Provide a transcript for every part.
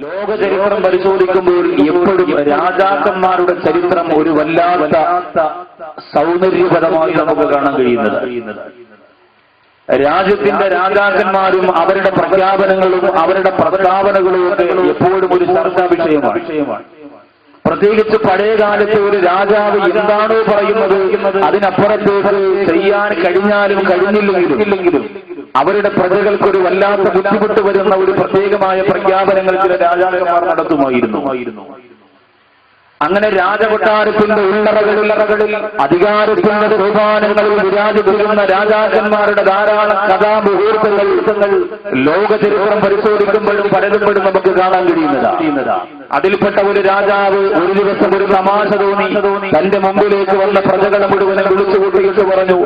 ലോക ചരിത്രം പരിശോധിക്കുമ്പോൾ എപ്പോഴും രാജാക്കന്മാരുടെ ചരിത്രം ഒരു വല്ലാത്ത സൗന്ദര്യപരമായി നമുക്ക് കാണാൻ കഴിയുന്നത്. രാജ്യത്തിന്റെ രാജാക്കന്മാരും അവരുടെ പ്രഖ്യാപനങ്ങളും അവരുടെ പ്രസ്താവനകളും ഒക്കെ എപ്പോഴും ഒരു ചർച്ചാ വിഷയമാണ്. പ്രത്യേകിച്ച് പഴയ കാലത്തെ ഒരു രാജാവ് എന്താണോ പറയുന്നത് അതിനപ്പുറത്തേക്ക് ചെയ്യാൻ കഴിഞ്ഞാലും കഴിഞ്ഞില്ലെങ്കിലും അവരുടെ പ്രജകൾക്കൊരു വല്ലാത്ത ബുദ്ധിമുട്ട് വരുന്ന ഒരു പ്രത്യേകമായ പ്രഖ്യാപനങ്ങൾ ചില രാജാക്കന്മാർ നടത്തുമായിരുന്നു. അങ്ങനെ രാജകൊട്ടാരത്തിന്റെ ഉള്ളറകളിൽ അധികാരത്തിന്റെ സോപാനങ്ങളിൽ വിരാജിപ്പിക്കുന്ന രാജാക്കന്മാരുടെ ധാരാളം കഥാമുഹൂർത്തങ്ങൾ ലോക ചരിത്രം പരിശോധിക്കുമ്പോഴും പലതുമ്പോഴും നമുക്ക് കാണാൻ കഴിയുന്നതാ. അതിൽപ്പെട്ട ഒരു രാജാവ് ഒരു ദിവസം ഒരു തമാശ തോന്നി തന്റെ മുമ്പിലേക്ക് വന്ന പ്രജകളെ മുഴുവനും വിളിച്ചുകൂട്ടിയിട്ട് പറഞ്ഞു,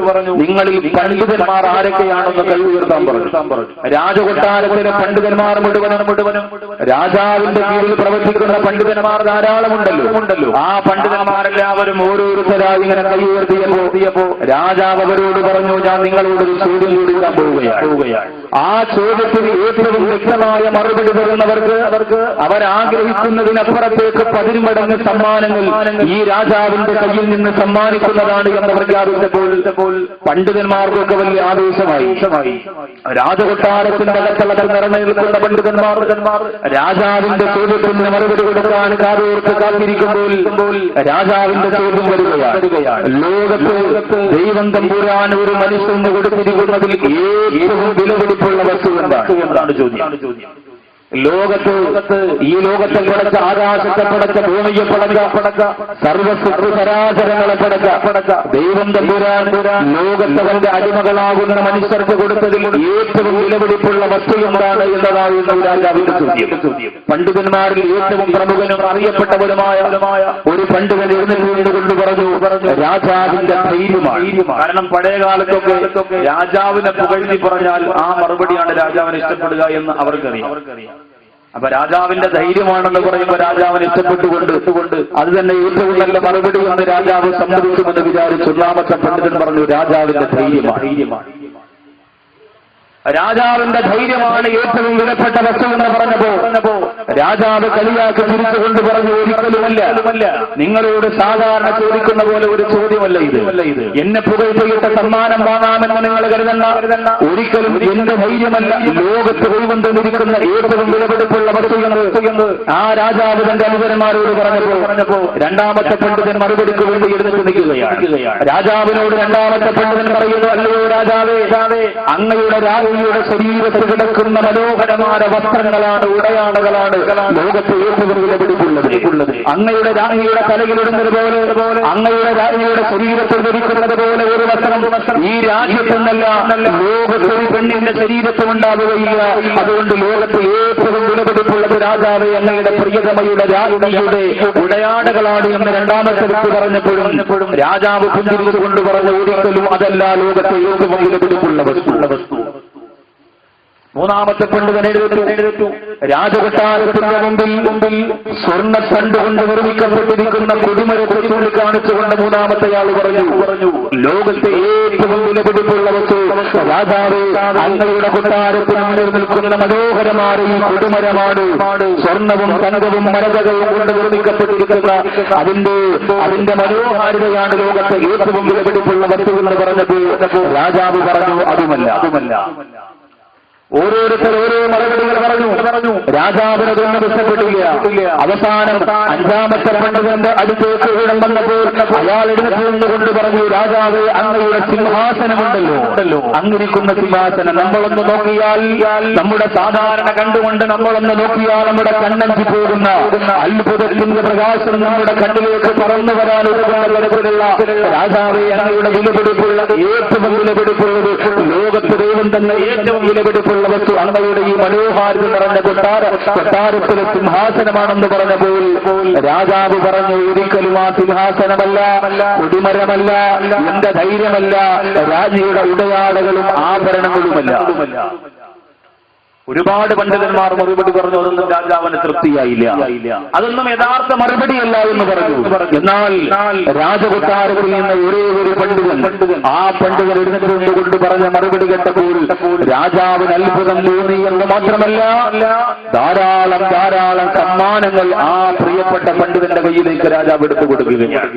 നിങ്ങളിൽ പണ്ഡിതന്മാർ ആരൊക്കെയാണെന്ന് കൈ ഉയർത്താൻ പറഞ്ഞു. രാജകൊട്ടാരത്തിലെ പണ്ഡിതന്മാർ മുഴുവനും രാജാവിന്റെ കീഴിൽ പ്രവർത്തിക്കുന്ന പണ്ഡിതന്മാർ ധാരാളമുണ്ടല്ലോ. ആ പണ്ഡിതന്മാരെല്ലാവരും ഓരോരുത്തരായി ഇങ്ങനെ കൈ ഉയർത്തിയപ്പോ രാജാവ് അവരോട് പറഞ്ഞു, ഞാൻ നിങ്ങളോട് ഒരു ചോദ്യം ചോദിക്കാൻ പോവുകയാണ്. ആ ചോദ്യത്തിന് ഏറ്റവും വ്യക്തമായ മറുപടി തരുന്നവർക്ക് അവരാഗ്രഹിക്കുന്നതിനപ്പുറത്തേക്ക് 10 മടങ്ങ് സമ്മാനങ്ങൾ ഈ രാജാവിന്റെ കയ്യിൽ നിന്ന് സമ്മാനിക്കുന്നതാണ് എന്ന് പ്രഖ്യാപിച്ചപ്പോൾ പണ്ഡിതന്മാർക്കൊക്കെ വലിയ ആവേശമായി. രാജകൊട്ടാരത്തിന്റെ അകത്തളത്തിൽ നിറഞ്ഞു നിൽക്കുന്ന പണ്ഡിതന്മാർ രാജാവിന്റെ ചോദ്യത്തിന് മറുപടി കൊടുക്കാൻ കാതോർത്ത് കാത്തിരിക്കുമ്പോൾ രാജാവിന്റെ ചോദ്യം വരികയാണ്. ലോകത്ത് ദൈവം തമ്പുരാൻ ഒരു മനുഷ്യന് കൊടുത്തിരിക്കുന്നതിൽ ഏറ്റവും വിലപിടിപ്പുള്ള വസ്തു എന്താണ് ചോദ്യം. ഈ ലോകത്തെ പടച്ച, ആകാശത്തെ പടച്ച, ഭൂമിയെ പടച്ച, സർവസരാചരങ്ങളെ പടച്ച ദൈവം തമ്പുരാൻ ലോകത്തെ തന്റെ അടിമകളാകുന്ന മനുഷ്യർക്ക് കൊടുത്തതിൽ ഏറ്റവും വിലപിടിപ്പുള്ള വസ്തു എന്താണ് എന്നതായിരുന്നു രാജാവിന്റെ ചോദ്യം. പണ്ഡിതന്മാരിൽ ഏറ്റവും പ്രമുഖനും അറിയപ്പെട്ടവരുമായ ഒരു പണ്ഡിതൻ എഴുന്നേറ്റുകൊണ്ട് പറഞ്ഞു, രാജാവിന്റെ ധൈര്യമാണ്. കാരണം പഴയ കാലത്തൊക്കെ രാജാവിനെ പുകഴ്ത്തി പറഞ്ഞാൽ ആ മറുപടിയാണ് രാജാവിനെ ഇഷ്ടപ്പെടുക എന്ന് അവർക്കറിയാം. അപ്പൊ രാജാവിന്റെ ധൈര്യമാണെന്ന് പറയുമ്പോൾ രാജാവിന് ഇഷ്ടപ്പെട്ടുകൊണ്ട് അത് തന്നെ ഏറ്റവും നല്ല മറുപടി എന്ന് രാജാവ് സമ്മതിക്കുമെന്ന് വിചാരിച്ചു. ഒന്നാമത്തെ പണ്ഡിതൻ പറഞ്ഞു, രാജാവിന്റെ ധൈര്യമാണ്. രാജാവിന്റെ ധൈര്യമാണ് ഏറ്റവും വിലപ്പെട്ട വസ്തു എന്ന് പറഞ്ഞപ്പോ രാജാവ് കളിയാക്കി തിരിച്ചുകൊണ്ട് പറഞ്ഞു, ഒരിക്കലുമല്ല, നിങ്ങളോട് സാധാരണ ചോദിക്കുന്ന പോലെ ഒരു ചോദ്യമല്ല ഇത്. എന്നെ പുകഴ്ത്തിയിട്ട് സമ്മാനം വാങ്ങാമെന്ന് നിങ്ങൾ കരുതണ്ട. ഒരിക്കലും എന്റെ ധൈര്യമല്ല, ലോകത്ത് കൊണ്ടുവന്നിരിക്കുന്ന ഏറ്റവും വിലപിടിപ്പുള്ള വസ്തു എന്ന് ആ രാജാവ് തന്റെ അനുചരന്മാരോട് പറഞ്ഞപ്പോ രണ്ടാമത്തെ പണ്ഡിതൻ മറുപടിക്ക് വേണ്ടി എഴുന്നേറ്റ് നിൽക്കുകയാണ്. രാജാവിനോട് രണ്ടാമത്തെ പണ്ഡിതൻ പറയുന്നു, അല്ലയോ രാജാവേ, അങ്ങയുടെ ശരീരത്തിൽ കിടക്കുന്ന മനോഹരമായ വസ്ത്രങ്ങളാണ്, ഉടയാടകളാണ് ലോകത്തെ ഏറ്റവും വിലപിടിപ്പുള്ളത്. അങ്ങയുടെ രാജ്ഞിയുടെ തലയിലിടുന്നത് പോലെ, അങ്ങയുടെ രാജ്ഞിയുടെ ശരീരത്തിൽ ധരിക്കുന്നത് പോലെ ഒരു വസ്ത്രം ഈ രാജ്യത്തെന്നല്ല ലോകത്തെ ഒരു പെണ്ണിന്റെ ശരീരത്തിൽ ഉണ്ടാവുകയില്ല. അതുകൊണ്ട് ലോകത്തെ ഏറ്റവും വിലപിടിപ്പുള്ളത് രാജാവേ, അങ്ങയുടെ പ്രിയതമയുടെ രാജ്ഞിയുടെ ഉടയാടകളാണ് എന്ന് രണ്ടാമത്തെ വ്യക്തി പറഞ്ഞപ്പോഴും രാജാവ് പുഞ്ചിരിച്ചുകൊണ്ട് പറഞ്ഞു, ഒരിക്കലും അതല്ല ലോകത്തെ ഏറ്റവും വിലപിടിപ്പുള്ള വസ്തു. മൂന്നാമത്തെ പണ്ഡിതൻ എഴുന്നേറ്റു. രാജകൊട്ടാരത്തിന്റെ മുമ്പിൽ സ്വർണ്ണത്തണ്ട് കൊണ്ട് നിർമ്മിക്കപ്പെട്ടിരിക്കുന്ന കൊടിമരത്തെ ചൂണ്ടിക്കാണിച്ചുകൊണ്ട് മൂന്നാമത്തെയാൾ പറഞ്ഞു, ലോകത്തെ ഏറ്റവും വിലപിടിപ്പുള്ള വസ്തു രാജാവേ, അങ്ങയുടെ കൊട്ടാരത്തിന് മുന്നിൽ നിൽക്കുന്ന മനോഹരമായ ഈ കൊടിമരമാണ്. സ്വർണവും തങ്കവും മരതകളും കൊണ്ട് നിർമ്മിക്കപ്പെട്ടിരിക്കുന്ന അതിന്റെ മനോഹാരിതയാണ് ലോകത്തെ ഏറ്റവും വിലപിടിപ്പുള്ള വസ്തു എന്ന് പറഞ്ഞപ്പോൾ രാജാവ് പറഞ്ഞു, അതുമല്ല. ഓരോരുത്തർ ഓരോ മറുപടികൾ പറഞ്ഞു. രാജാവിനതൊന്നും ഇഷ്ടപ്പെട്ടില്ല. അവസാനം അഞ്ചാമത്തെ പണ്ഡിതന്റെ അടുത്തേക്ക് വന്നപ്പോൾ അയാൾ എഴുന്നേറ്റുകൊണ്ട് പറഞ്ഞു, രാജാവേ, അങ്ങയുടെ സിംഹാസനമുണ്ടല്ലോ, അങ്ങിരിക്കുന്ന സിംഹാസനം നമ്മളൊന്ന് നോക്കിയാൽ, നമ്മുടെ സാധാരണ കണ്ടുകൊണ്ട് നമ്മളൊന്ന് നോക്കിയാൽ നമ്മുടെ കണ്ണഞ്ചി പോകുന്ന അത്ഭുതത്തിന്റെ പ്രകാശം നമ്മുടെ കണ്ണിലേക്ക് പറന്നു വരാൻ തരത്തിലുള്ള രാജാവേ, അങ്ങയുടെ വിലപിടിപ്പുള്ള ഏറ്റവും വിലപിടിപ്പുള്ളത് ലോകത്ത് ദൈവം തന്നെ ഏറ്റവും വിലപിടിപ്പുള്ള വസ്തു അങ്ങയുടെ ഈ മനോഹാരിത നിറഞ്ഞ കൊട്ടാരത്തിലെ സിംഹാസനമാണെന്ന് പറഞ്ഞപ്പോൾ രാജാവ് പറഞ്ഞു, ഒരിക്കലും ആ സിംഹാസനമല്ല, കൊടിമരമല്ല, എന്റെ ധൈര്യമല്ല, രാജ്ഞിയുടെ ഉടയാടകളും ആഭരണങ്ങളുമല്ല. ഒരുപാട് പണ്ഡിതന്മാർ മറുപടി പറഞ്ഞു, അതൊന്നും രാജാവിന് തൃപ്തിയായില്ല, അതൊന്നും യഥാർത്ഥ മറുപടിയല്ല എന്ന് പറഞ്ഞു. എന്നാൽ രാജകൊട്ടാരത്തിൽ നിന്ന് ഒരേ ഒരു പണ്ഡിതൻ, ആ പണ്ഡിതൻ എഴുന്നേറ്റുകൊണ്ട് പറഞ്ഞ മറുപടി കേട്ടപ്പോൾ രാജാവിന് അത്ഭുതം തോന്നി എന്ന് മാത്രമല്ല, ധാരാളം സമ്മാനങ്ങൾ ആ പ്രിയപ്പെട്ട പണ്ഡിതന്റെ കയ്യിലേക്ക് രാജാവ് എടുത്തു കൊടുക്കുകയാണ്.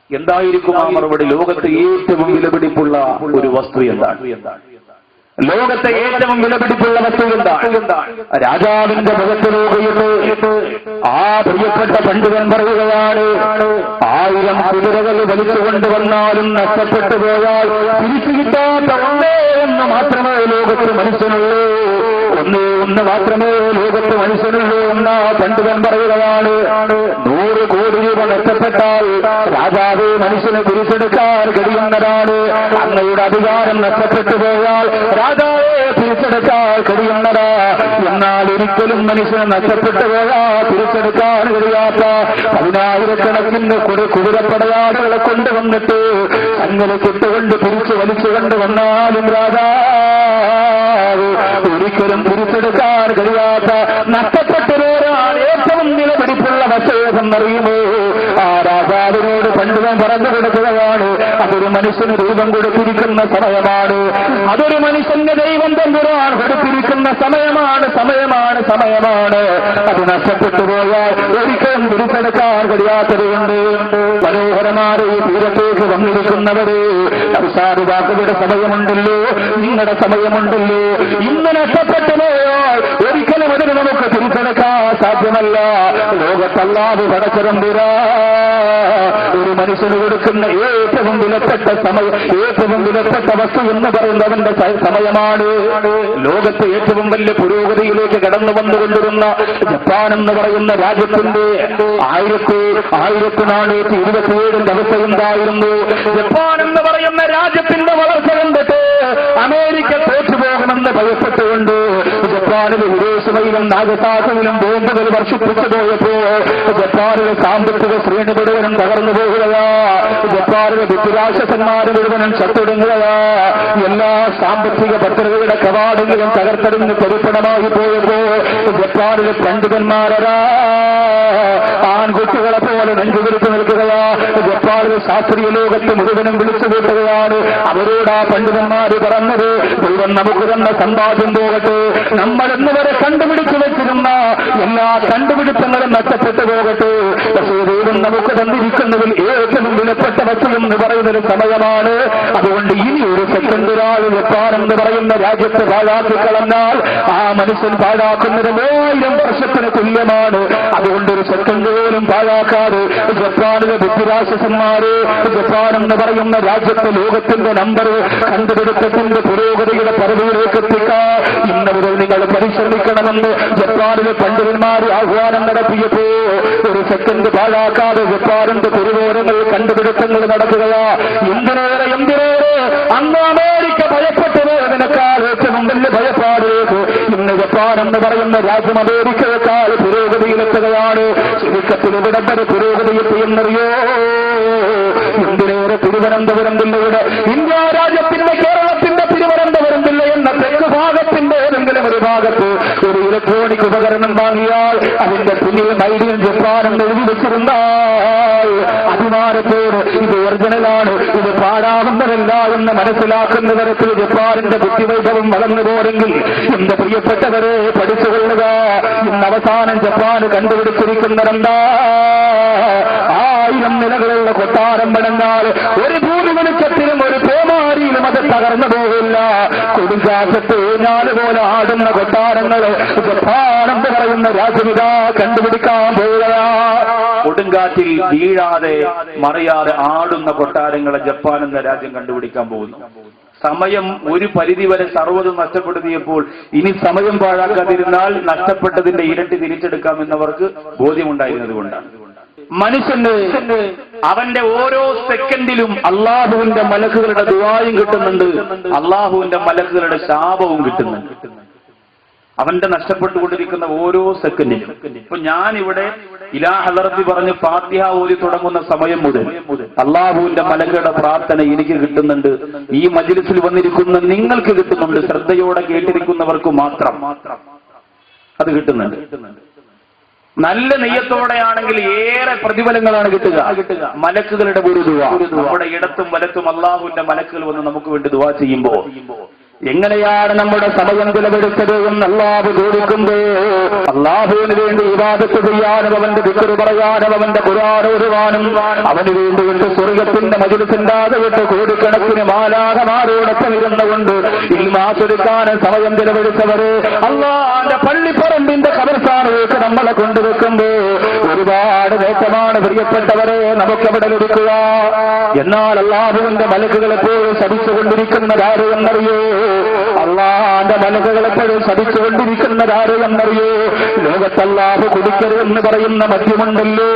എന്തായിരിക്കും ആ മറുപടി? ലോകത്തെ ഏറ്റവും വിലപിടിപ്പുള്ള ഒരു വസ്തു എന്താണ്? ലോകത്തെ ഏറ്റവും വിലപിടിപ്പുള്ള വസ്തു എന്താണ്? രാജാവിന്റെ മുഖത്ത് നോക്കിയിട്ട് ആ പ്രിയപ്പെട്ട പണ്ഡിതൻ പറയുകയാണ്, 1000 കുതിരകൾ വലിച്ചുകൊണ്ട് വന്നാലും നഷ്ടപ്പെട്ടു പോയാൽ തിരിച്ചു കിട്ടാത്ത ഒന്നേ എന്ന് മാത്രമേ ലോകത്ത് മനുഷ്യനുള്ളൂ, ഒന്ന് മാത്രമേ ലോകത്ത് മനുഷ്യനുള്ളൂ എന്ന പണ്ഡിതൻ പറയുകയാണ്. 100 കോടി രൂപ നഷ്ടപ്പെട്ടാൽ രാജാവ് മനുഷ്യനെ തിരിച്ചെടുക്കാൻ കഴിയുന്നതാണ്. അങ്ങയുടെ അധികാരം നഷ്ടപ്പെട്ടു പോയാൽ രാജാവെ തിരിച്ചെടുക്കാൻ കഴിയുന്നതാ. എന്നാൽ ഒരിക്കലും മനുഷ്യനെ നഷ്ടപ്പെട്ടു പോയാൽ തിരിച്ചെടുക്കാൻ കഴിയാത്ത 10,000-കണക്കിന് കുതിരപ്പടയാടുകളെ കൊണ്ടുവന്നിട്ട് അങ്ങനെ കിട്ടുകൊണ്ട് തിരിച്ചു വലിച്ചുകൊണ്ട് വന്നാലും രാജാവ് ഒരിക്കലും തിരിച്ചെടുക്കാൻ കഴിയാത്ത നഷ്ടപ്പെട്ടു പോയാൽ ഏറ്റവും വിലപിടിപ്പുള്ള വശേതെന്നറിയുമോ? ആ രാജാവിനോട് പണ്ഡിതൻ പറഞ്ഞു കൊടുക്കുകയാണ്, അതൊരു മനുഷ്യന് രൂപം കൊടുത്തിരിക്കുന്ന സമയമാണ്, അതൊരു മനുഷ്യന്റെ ദൈവം തമ്പുരാൻ കൊടുത്തിരിക്കുന്ന സമയമാണ്. അത് നഷ്ടപ്പെട്ടു പോയാൽ ഒരിക്കലും തിരിച്ചെടുക്കാൻ കഴിയാത്തതുകൊണ്ട് മനോഹരമായ ഈ തീരത്തേക്ക് വന്നിരിക്കുന്നവര് അവസാനിതാക്കളുടെ സമയമുണ്ടല്ലോ, നിങ്ങളുടെ സമയമുണ്ടല്ലോ. ഇന്ന് നഷ്ടപ്പെട്ടു പോയാൽ ഒരിക്കലും അതിന് നമുക്ക് തിരിച്ചെടുക്കാൻ സാധ്യമല്ല. ലോകത്തല്ലാതെ പടച്ചതമ്പുരാ ഒരു മനുഷ്യന് കൊടുക്കുന്ന ഏറ്റവും വിലപ്പെട്ട വസ്തു എന്ന് പറയുന്നവന്റെ സമയമാണ്. ലോകത്തെ ഏറ്റവും വലിയ പുരോഗതിയിലേക്ക് കടന്നു വന്നുകൊണ്ടിരുന്ന ജപ്പാൻ എന്ന് പറയുന്ന രാജ്യത്തിന്റെ 1427 അവസ്ഥയുണ്ടായിരുന്നു. ജപ്പാൻ എന്ന് പറയുന്ന രാജ്യത്തിന്റെ വളർച്ച കണ്ടിട്ട് അമേരിക്ക തോറ്റുപോകണമെന്ന് ഭയപ്പെട്ടുകൊണ്ട് ജപ്പാനിലെ ഹിരോഷിമയിലും നാഗസാക്കിയിലും ബോംബുകൾ വർഷിപ്പിച്ചു പോയപ്പോ ജപ്പാനിലെ സാമ്പത്തിക ശ്രേണി മുഴുവനും തകർന്നു പോകുകയാ. ജപ്പാനിലെ ബുദ്ധിരാക്ഷസന്മാർ മുഴുവനും ചത്തൊടുങ്ങുകയാ. എല്ലാ സാമ്പത്തിക ഭദ്രതയുടെ കവാടങ്ങളും തകർത്തെടുന്ന് തരിപ്പണമായി പോയപ്പോ ജപ്പാനിലെ പണ്ഡിതന്മാരാ ആൺകുട്ടികളെ പോലെ നെഞ്ചുതിരിച്ചു നിൽക്കുകയാ. ജപ്പാനിലെ ശാസ്ത്രീയ ലോകത്ത് മുഴുവനും വിളിച്ചു കൂട്ടുകയാണ്. അവരോട് ആ പണ്ഡിതന്മാര് പറഞ്ഞത്, ദൈവം നമുക്ക് തന്ന സമ്പാദ്യം പോകട്ടെ, നമ്മൾ ഇന്നുവരെ കണ്ടുപിടിച്ചു വെച്ചിരുന്ന എല്ലാ കണ്ടുപിടുത്തങ്ങളും നഷ്ടപ്പെട്ടു പോകട്ടെ, പക്ഷേ ദൈവം നമുക്ക് തന്നിരിക്കുന്നതിൽ ഏറ്റവും വിലപ്പെട്ട വസ്തു എന്ന് പറയുന്നൊരു സമയമാണ്. അതുകൊണ്ട് ഇനി ഒരു സെക്കൻഡ് ഒരാൾ ജപ്പാൻ എന്ന് പറയുന്ന രാജ്യത്ത് പാഴാക്കി കളഞ്ഞാൽ ആ മനുഷ്യൻ പാഴാക്കുന്നത് 1000 വർഷത്തിന് തുല്യമാണ്. അതുകൊണ്ട് ഒരു സെക്കൻഡ് പോലും പാഴാക്കാതെ ജപ്പാനിലെ ബുദ്ധിരാക്ഷസന്മാര് ജപ്പാൻ എന്ന് പറയുന്ന രാജ്യത്തെ ലോകത്തിന്റെ നമ്പർ കണ്ടുപിടുത്തത്തിന്റെ പുരോഗതിയുടെ പദവിയിലേക്ക് എത്തിക്കാൻ ഇന്ന് മുതൽ നിങ്ങൾ പരിശ്രമിക്കണമെന്ന് ജപ്പാനിലെ പണ്ഡിതന്മാർ ആഹ്വാനം നടത്തിയപ്പോ ഒരു സെക്കൻഡ് പാഴാക്കാതെ ജപ്പാനിന്റെ തിരുവോരങ്ങൾ കണ്ടുപിടുത്തങ്ങൾ നടത്തുകയാ. എന്തിനേറെ അന്ന് അമേരിക്ക ഭയപ്പെട്ടതിനേക്കാൾ ഏറ്റവും വലിയ ഭയപ്പാടിലേക്ക് ഇന്ന് ജപ്പാൻ എന്ന് പറയുന്ന രാജ്യം അമേരിക്കയേക്കാൾ പുരോഗതിയിലെത്തുകയാണ്. ചുരുക്കത്തിൽ ഇവിടെ വരെ പുരോഗതിയെത്തിയെന്നറിയോ? എന്തിനേറെ തിരുവനന്തപുരം ജില്ലയുടെ ഇന്ത്യ രാജ്യത്തിന്റെ കേരളത്തിന്റെ തിരുവനന്തപുരം ജില്ല എന്ന തെക്ക് ഭാഗത്തിന്റെ ഏതെങ്കിലും ഒരു ഭാഗത്ത് ഒരു ഇലക്ട്രോണിക് ഉപകരണം വാങ്ങിയാൽ അതിന്റെ പിന്നിൽ മൈഡിയൻ ജപ്പാൻ എന്ന് എഴുതി വെച്ചിരുന്നാൽ അഭിമാനത്തോട് ഇത് ഒറിജിനലാണ്, ഇത് പാടാവുന്നതല്ല എന്ന് മനസ്സിലാക്കുന്ന തരത്തിൽ ജപ്പാനിന്റെ ബുദ്ധിവൈഭവം വളർന്നു പോരെങ്കിൽ എന്റെ പ്രിയപ്പെട്ടവരെ പഠിച്ചുകൊള്ളുക. ഇന്ന് അവസാനം ജപ്പാൻ കണ്ടുപിടിച്ചിരിക്കുന്നതെന്താ? 1000 നിലകളുള്ള കൊട്ടാരം പണിഞ്ഞാൽ ഒരു ഭൂമി വെളിച്ചത്തിലും ഒരു പേമാരിയിലും അത് തകർന്നു പോകില്ല. കൊടുങ്കാറ്റത്ത് പോലെ ആടുന്ന കൊട്ടാരങ്ങൾ ജപ്പാൻ എന്ന് പറയുന്ന രാജ്യമിതാ കണ്ടുപിടിക്കാൻ പോവുകയാ. കൊടുങ്കാറ്റിൽ വീഴാതെ മറിയാതെ ആടുന്ന കൊട്ടാരങ്ങളെ ജപ്പാൻ എന്ന രാജ്യം കണ്ടുപിടിക്കാൻ പോകുന്നു. സമയം ഒരു പരിധിവരെ സർവ്വതും നഷ്ടപ്പെടുത്തിയപ്പോൾ ഇനി സമയം പാഴാക്കാതിരുന്നാൽ നഷ്ടപ്പെട്ടതിന്റെ ഇരട്ടി തിരിച്ചെടുക്കാമെന്നവർക്ക് ബോധ്യമുണ്ടായിരുന്നത് കൊണ്ടാണ്. മനുഷ്യന് അവന്റെ ഓരോ സെക്കൻഡിലും അള്ളാഹുവിന്റെ മലക്കുകളുടെ ദുആയും കിട്ടുന്നുണ്ട്, അള്ളാഹുവിന്റെ മലക്കുകളുടെ ശാപവും കിട്ടുന്നുണ്ട്. അവന്റെ നഷ്ടപ്പെട്ടുകൊണ്ടിരിക്കുന്ന ഓരോ സെക്കൻഡിലും. ഇപ്പൊ ഞാൻ ഇവിടെ ഇലാ ഹദറത്തി പറഞ്ഞ് ഫാത്തിഹ ഓതി തുടങ്ങുന്ന സമയം മുതൽ അള്ളാഹുവിന്റെ മലകളുടെ പ്രാർത്ഥന എനിക്ക് കിട്ടുന്നുണ്ട്, ഈ മജ്ലിസിൽ വന്നിരിക്കുന്ന നിങ്ങൾക്ക് കിട്ടുന്നുണ്ട്, ശ്രദ്ധയോടെ കേട്ടിരിക്കുന്നവർക്ക് മാത്രം അത് കിട്ടുന്നുണ്ട്. നല്ല നെയ്യത്തോടെയാണെങ്കിൽ ഏറെ പ്രതിഫലങ്ങളാണ് കിട്ടുക. മലക്കുകളുടെ ഒരു ദുആ, നമ്മുടെ ഇടത്തും വലത്തും അള്ളാഹുവിന്റെ മലക്കുകൾ വന്ന് നമുക്ക് വേണ്ടി ദുആ ചെയ്യുമ്പോൾ എങ്ങനെയാണ് നമ്മുടെ സമയം ചെലവെടുത്തത് എന്ന് അല്ലാഹു ചോദിക്കുമ്പോ അല്ലാഹുവിന് വേണ്ടി ഇബാദത്ത് ചെയ്യാനും അവന്റെ ദിക്റ് പറയാനും അവന്റെ ഖുർആൻ ഓതുവാനും അവന് വേണ്ടി കൊണ്ട് സ്വർഗ്ഗത്തിന്റെ മജ്‌ലിസിന്റെ വിട്ട് കോടിക്കണക്കിന് മാലാഖമാരോടൊപ്പം ഇരുന്നുകൊണ്ട് ഇൽമാസ്വദിക്കാനും സമയം ചെലവെടുത്തവര് അല്ലാഹുവിന്റെ പള്ളിപ്പറമ്പിന്റെ ഖബർസ്ഥാനിലേക്ക് നമ്മളെ കൊണ്ടുവെക്കുമ്പോ ഒരുപാട് നേട്ടമാണ് പ്രിയപ്പെട്ടവരെ നമുക്കവിടെ ലഭിക്കുക. എന്നാൽ അല്ലാഹുവിന്റെ മലക്കുകളെ പോലും ശപിച്ചുകൊണ്ടിരിക്കുന്നതാര് എന്നറിയോ? അള്ളാന്റെ മലക്കുകൾ എപ്പോഴും ശപിച്ചുകൊണ്ടിരിക്കുന്നതാര് എന്നറിയോ? ലോകത്തല്ലാഹു കുടിക്കരുതെന്ന് പറയുന്ന മദ്യമുണ്ടല്ലോ,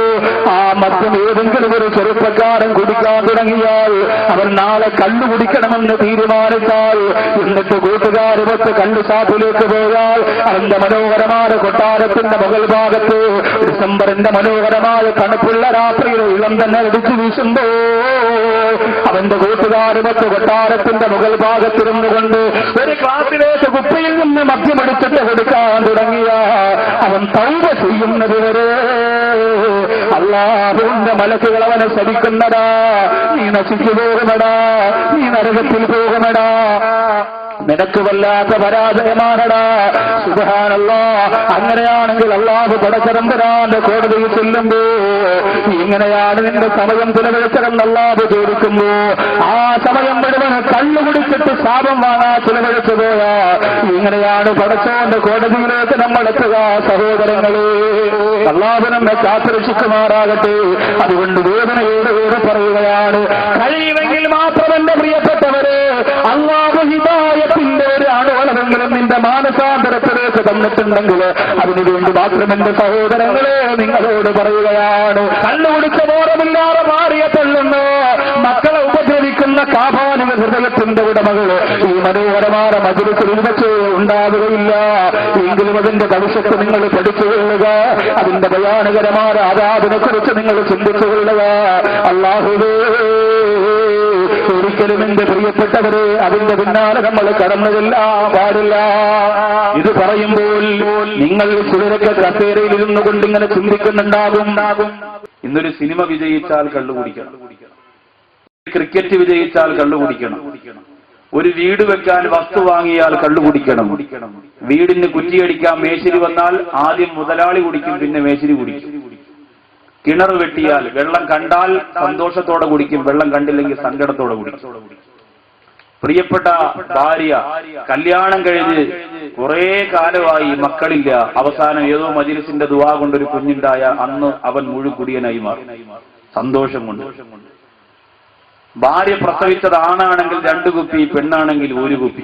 ആ മദ്യം ഏതെങ്കിലും ഒരു ചെറുപ്പക്കാരൻ കുടിക്കാൻ തുടങ്ങിയാൽ അവൻ നാളെ കള്ളു കുടിക്കണമെന്ന് തീരുമാനിച്ചാൽ എന്നിട്ട് കൂട്ടുകാരുമൊത്ത് കള്ളു ഷാപ്പിലേക്ക് പോയാൽ അവന്റെ മനോഹരമായ കൊട്ടാരത്തിന്റെ മുകൾ ഭാഗത്ത് ഡിസംബറിന്റെ മനോഹരമായ തണുപ്പുള്ള രാത്രിയിൽ ഇളം തന്നെ അടിച്ചു വീശുമ്പോ അവന്റെ കൂട്ടുകാരുമൊത്ത് കൊട്ടാരത്തിന്റെ മുകൾ ഭാഗത്തിരുന്നു കൊണ്ട് ഒരു ക്ലാസ്സിലേക്ക് കുപ്പിയിൽ നിന്ന് മദ്യമെടുത്തിട്ട് കൊടുക്കാൻ തുടങ്ങിയ അവൻ തൗബ ചെയ്യുന്നത് വരെ അല്ലാഹുവിന്റെ മലക്കുകൾ അവനെ ശപിക്കുന്നടാ, നീ നശിച്ചു പോകുമടാ, നീ നരകത്തിൽ പോകുമടാ, നിനക്ക് വല്ലാത്ത പരാജയമാണടാ. സുബ്ഹാനല്ലാഹ്. അങ്ങനെയാണെങ്കിൽ അല്ലാഹു പടച്ചതമ്പുരാന്റെ കോടതിയിൽ ചെല്ലുമ്പോ ഇങ്ങനെയാണ് നിന്റെ സമയം ചിലവഴിച്ചതെന്ന് അല്ലാഹു ചോദിക്കുമ്പോ ആ സമയം മുഴുവൻ കള്ളു കുടിച്ചിട്ട് ശാപം വാങ്ങാ ചിലവഴിച്ചു പോയാ ഇങ്ങനെയാണ് പടച്ചവന്റെ കോടതിയിലേക്ക് നമ്മൾ എത്തുക. സഹോദരങ്ങളെ, അല്ലാഹു നമ്മെ കാത്തുരക്ഷിക്കുമാറാകട്ടെ. അതുകൊണ്ട് വേദനയോട് പറയുകയാണ്, കഴിയുമെങ്കിൽ മാത്രം എന്റെ പ്രിയപ്പെട്ടവരെ അല്ലാഹു ഹിദായത്തിന്റെ ഒരു അണുവളവെങ്കിലും നിന്റെ മാനസാന്തരത്തിലേക്ക് തന്നിട്ടുണ്ടെങ്കിൽ അതിനുവേണ്ടി മാത്രം എന്റെ സഹോദരങ്ങളെ നിങ്ങളോട് പറയുകയാണ്. കണ്ണുകുടിച്ച ബോധമില്ലാതെ മാറിയ തള്ളുന്നു മക്കളെ ഉപദ്രവിക്കുന്ന കാപാലിക ഹൃദയത്തിന്റെ ഉടമകൾ ഈ മനോഹരമായ മജ്‌ലിസിൽ വെച്ച് ഉണ്ടാവുകയില്ല. എങ്കിലും അതിന്റെ ഭവിഷ്യത്ത് നിങ്ങൾ പഠിച്ചുകൊള്ളുക, അതിന്റെ ഭയാനകരമായ ആദാബിനെ കുറിച്ച് നിങ്ങൾ ചിന്തിച്ചുകൊള്ളുക. അല്ലാഹുവേ, ഒരിക്കലും എന്റെ പ്രിയപ്പെട്ടവരെ അതിന്റെ പിന്നാലെ നമ്മൾ കടന്നതെല്ലാം പാടില്ല. ഇത് പറയുമ്പോൾ നിങ്ങൾ ചിലരൊക്കെ കസേരയിൽ ഇരുന്നു കൊണ്ട് ഇങ്ങനെ ചിന്തിക്കുന്നുണ്ടാകും, ഇന്നൊരു സിനിമ വിജയിച്ചാൽ കള്ളുകുടിക്കണം, ക്രിക്കറ്റ് വിജയിച്ചാൽ കള്ളുകുടിക്കണം, ഒരു വീട് വെക്കാൻ വസ്തു വാങ്ങിയാൽ കള്ളുകുടിക്കണം, വീടിന് കുറ്റിയടിക്കാൻ മേശിരി വന്നാൽ ആദ്യം മുതലാളി കുടിക്കും, പിന്നെ മേശിരി കുടിക്കും, കിണർ വെട്ടിയാൽ വെള്ളം കണ്ടാൽ സന്തോഷത്തോടെ കുടിക്കും, വെള്ളം കണ്ടില്ലെങ്കിൽ സങ്കടത്തോടെ കുടിക്കും. പ്രിയപ്പെട്ട ഭാര്യ കല്യാണം കഴിഞ്ഞ് കുറെ കാലമായി മക്കളില്ല, അവസാനം ഏതോ മജ്‌ലിസിന്റെ ദുആ കൊണ്ടൊരു കുഞ്ഞുണ്ടായ അന്ന് അവൻ മുഴുകുടിയനായി മാറി സന്തോഷം കൊണ്ട്. ഭാര്യ പ്രസവിച്ചത് ആണാണെങ്കിൽ 2 കുപ്പി, പെണ്ണാണെങ്കിൽ 1 കുപ്പി.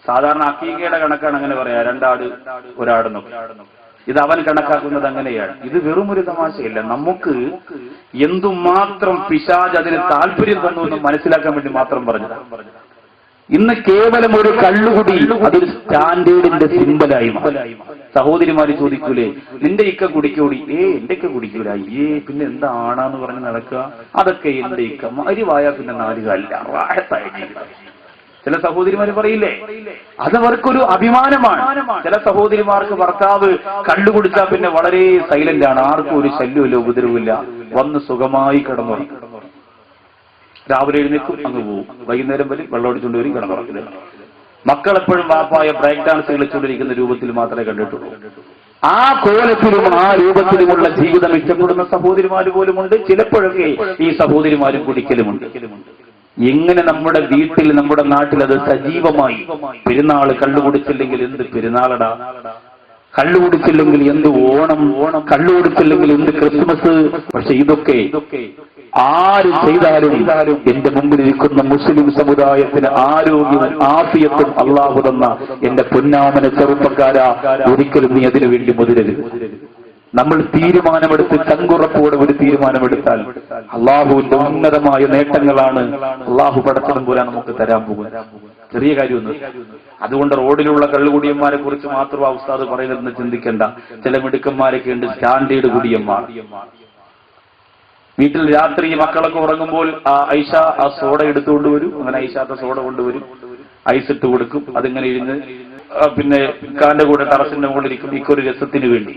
സാധാരണ അക്കീകയുടെ കണക്കാണ് അങ്ങനെ പറയാ, 2 ആട് 1 ആടെന്നൊക്കെ. ഇത് അവൻ കണക്കാക്കുന്നത് അങ്ങനെയാണ്. ഇത് വെറും ഒരു തമാശയല്ല. നമുക്ക് എന്തുമാത്രം പിശാച് അതിന് താല്പര്യം തന്നു എന്ന് മനസ്സിലാക്കാൻ വേണ്ടി മാത്രം പറഞ്ഞത്. ഇന്ന് കേവലം ഒരു കള്ളുകുടി അതൊരു സ്റ്റാൻഡേർഡിന്റെ സിമ്പലായി. സഹോദരിമാര് ചോദിക്കൂലേ, നിന്റെ ഇക്ക കുടിക്കൂടി? എന്റെ ഇക്ക കുടിക്കൂല. പിന്നെ എന്താ ആണാന്ന് പറഞ്ഞ് നടക്കുക? അതൊക്കെ എന്റെ ഇക്ക അരിവായ പിന്നെ 4 കാലില്ല, റാഹത്തായി ജീവിതം. ചില സഹോദരിമാര് പറയില്ലേ, അതവർക്കൊരു അഭിമാനമാണ്. ചില സഹോദരിമാർക്ക് ഭർത്താവ് കള്ളുകുടിച്ചാൽ പിന്നെ വളരെ സൈലന്റ് ആണ്, ആർക്കും ഒരു ശല്യമില്ല, ഉപദ്രവമില്ല, വന്ന് സുഖമായി കിടന്നുറങ്ങും. രാവിലെ എഴുന്നേക്കും, അങ്ങ് പോവും, വൈകുന്നേരം വരും, വെള്ളം അടിച്ചുകൊണ്ട് വരും, കിടന്നുറങ്ങില്ല. മക്കളെപ്പോഴും വാപ്പായ ബ്രേക്ക് ഡാൻസ് കളിച്ചുകൊണ്ടിരിക്കുന്ന രൂപത്തിൽ മാത്രമേ കണ്ടിട്ടുള്ളൂ. ആ കോലത്തിലും ആ രൂപത്തിലുമുള്ള ജീവിതം ഇഷ്ടപ്പെടുന്ന സഹോദരിമാര് പോലുമുണ്ട്. ചിലപ്പോഴൊക്കെ ഈ സഹോദരിമാരും കുടിക്കലുമുണ്ട്. എങ്ങനെ നമ്മുടെ വീട്ടിൽ നമ്മുടെ നാട്ടിൽ അത് സജീവമായി. പെരുന്നാള് കള്ളുകുടിച്ചില്ലെങ്കിൽ എന്ത് പെരുന്നാളടാ, കള്ളുകുടിച്ചില്ലെങ്കിൽ എന്ത് ഓണം, കള്ളുകുടിച്ചില്ലെങ്കിൽ എന്ത് ക്രിസ്മസ്. പക്ഷെ ഇതൊക്കെ ആര് ചെയ്താലും എന്റെ മുമ്പിൽ ഇരിക്കുന്ന മുസ്ലിം സമുദായത്തിന് ആരോഗ്യവും ആഫിയത്തും അള്ളാഹു തന്ന എന്റെ പൊന്നാമന ചെറുപ്പക്കാരാ, ഒരിക്കലും നീ അതിനു വേണ്ടി മുതിരരുത്. നമ്മൾ തീരുമാനമെടുത്ത് ചങ്കുറപ്പോടെ ഒരു തീരുമാനമെടുത്താൽ അള്ളാഹുവിന്റെ ഉന്നതമായ നേട്ടങ്ങളാണ് അള്ളാഹു പടച്ചതും പോലെ നമുക്ക് തരാൻ പോകുന്നത്. ചെറിയ കാര്യമൊന്നും അതുകൊണ്ട് റോഡിലുള്ള കള്ളുകുടിയന്മാരെ കുറിച്ച് മാത്രം ഉസ്താദ് പറയുന്നതെന്ന് ചിന്തിക്കേണ്ട. ചില മിടുക്കന്മാരൊക്കെ ഉണ്ട് സ്റ്റാൻഡേർഡ് കുടിയന്മാർ. വീട്ടിൽ രാത്രി മക്കളൊക്കെ ഉറങ്ങുമ്പോൾ ഐഷ ആ സോഡ എടുത്തുകൊണ്ട് വരും. അങ്ങനെ ഐഷാത്ത സോഡ കൊണ്ടുവരും, ഐസ് ഇട്ട് കൊടുക്കും. അതിങ്ങനെ ഇരുന്ന് പിന്നെ കാന്റെ കൂടെ ടെറസിന്റെ മുകളിലിരിക്കും ഇക്കൊരു രസത്തിന് വേണ്ടി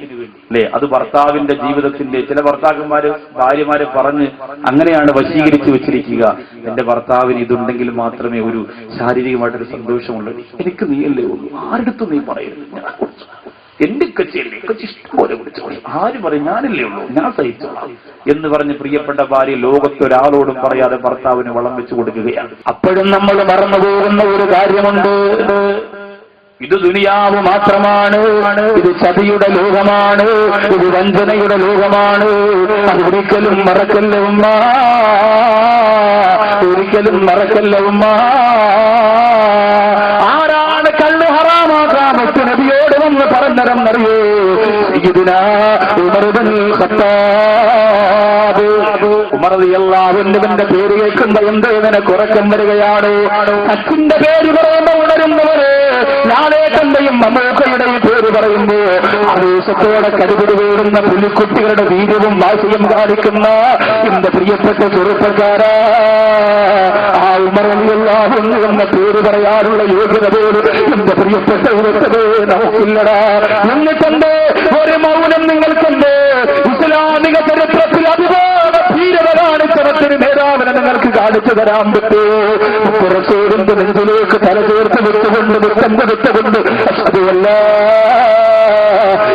അല്ലെ. അത് ഭർത്താവിന്റെ ജീവിതത്തിന്റെ ചില ഭർത്താക്കന്മാര് ഭാര്യമാരെ പറഞ്ഞ് അങ്ങനെയാണ് വശീകരിച്ചു വെച്ചിരിക്കുക. എന്റെ ഭർത്താവിന് ഇതുണ്ടെങ്കിൽ മാത്രമേ ഒരു ശാരീരികമായിട്ടൊരു സന്തോഷമുള്ളൂ. എനിക്ക് നീയല്ലേ ഉള്ളൂ, ആരെടുത്തും നീ പറയരുത്, എന്റെ കച്ചയല്ലേ, കച്ചി ഇഷ്ടംപോലെ വിളിച്ചോളി, ആര് പറയും, ഞാനല്ലേ ഉള്ളൂ, ഞാൻ സഹിച്ചോളാം എന്ന് പറഞ്ഞ് പ്രിയപ്പെട്ട ഭാര്യ ലോകത്തൊരാളോടും പറയാതെ ഭർത്താവിന് വളം വെച്ചു കൊടുക്കുകയാണ്. അപ്പോഴും നമ്മൾ മറന്നു പോകുന്ന ഒരു കാര്യമുണ്ട്. ഇത് ദുനിയാവ് മാത്രമാണ്, ഇത് ചതിയുടെ ലോകമാണ്, ഇത് വഞ്ചനയുടെ ലോകമാണ്. അത് ഒരിക്കലും മറക്കല്ല ഉമ്മ, ഒരിക്കലും മറക്കല്ല ഉമ്മ. ആരാണ് കള്ള് ഹറാമാക്കാൻ മുത്ത് നബിയോട് വന്ന് പറഞ്ഞതെന്നറിയോ? സയ്യിദുനാ ഉമർ ഇബ്നുൽ ഖത്താബ്. ഉമർ റളിയല്ലാഹു അൻഹുവിന്റെ പേര് കേൾക്കുമ്പോ എന്തോ നിനക്ക് ഉറക്കം വരികയാണ്. അച്ഛന്റെ പേര് പറയുമ്പോ ഉണരുന്നവരെ, ലാലേട്ടന്റെയും മമ്മൂക്കയുടെയും പേര് പറയുമ്പോ ആവേശത്തോടെ കരുപിടി വീടുന്ന പുലിക്കുട്ടികളുടെ വീര്യവും വാശിയും കാണിക്കുന്ന എന്റെ പ്രിയപ്പെട്ട ചെറുപ്പക്കാരാ, ആ ഉമർ റളിയല്ലാഹു അൻഹു എന്ന പേര് പറയാനുള്ള യോഗ്യത പോലും എന്റെ പ്രിയപ്പെട്ട നമുക്കില്ലടാ. എന്നിട്ടുണ്ട് ഒരു മൗനം നിങ്ങൾക്കുണ്ട്. ഇസ്ലാമിക ചരിത്രത്തിൽ അതുപോലെ ധീരത കാണിച്ചവത്തിന് നേതാവിനെ നിങ്ങൾക്ക് കാണിച്ചു തരാൻ പറ്റൂ. പുറത്തോടിന്റെ നെഞ്ചിലേക്ക് തല ചേർത്ത് വിട്ടുകൊണ്ട് വിട്ടന്റെ വിട്ടുകൊണ്ട് അതുമല്ല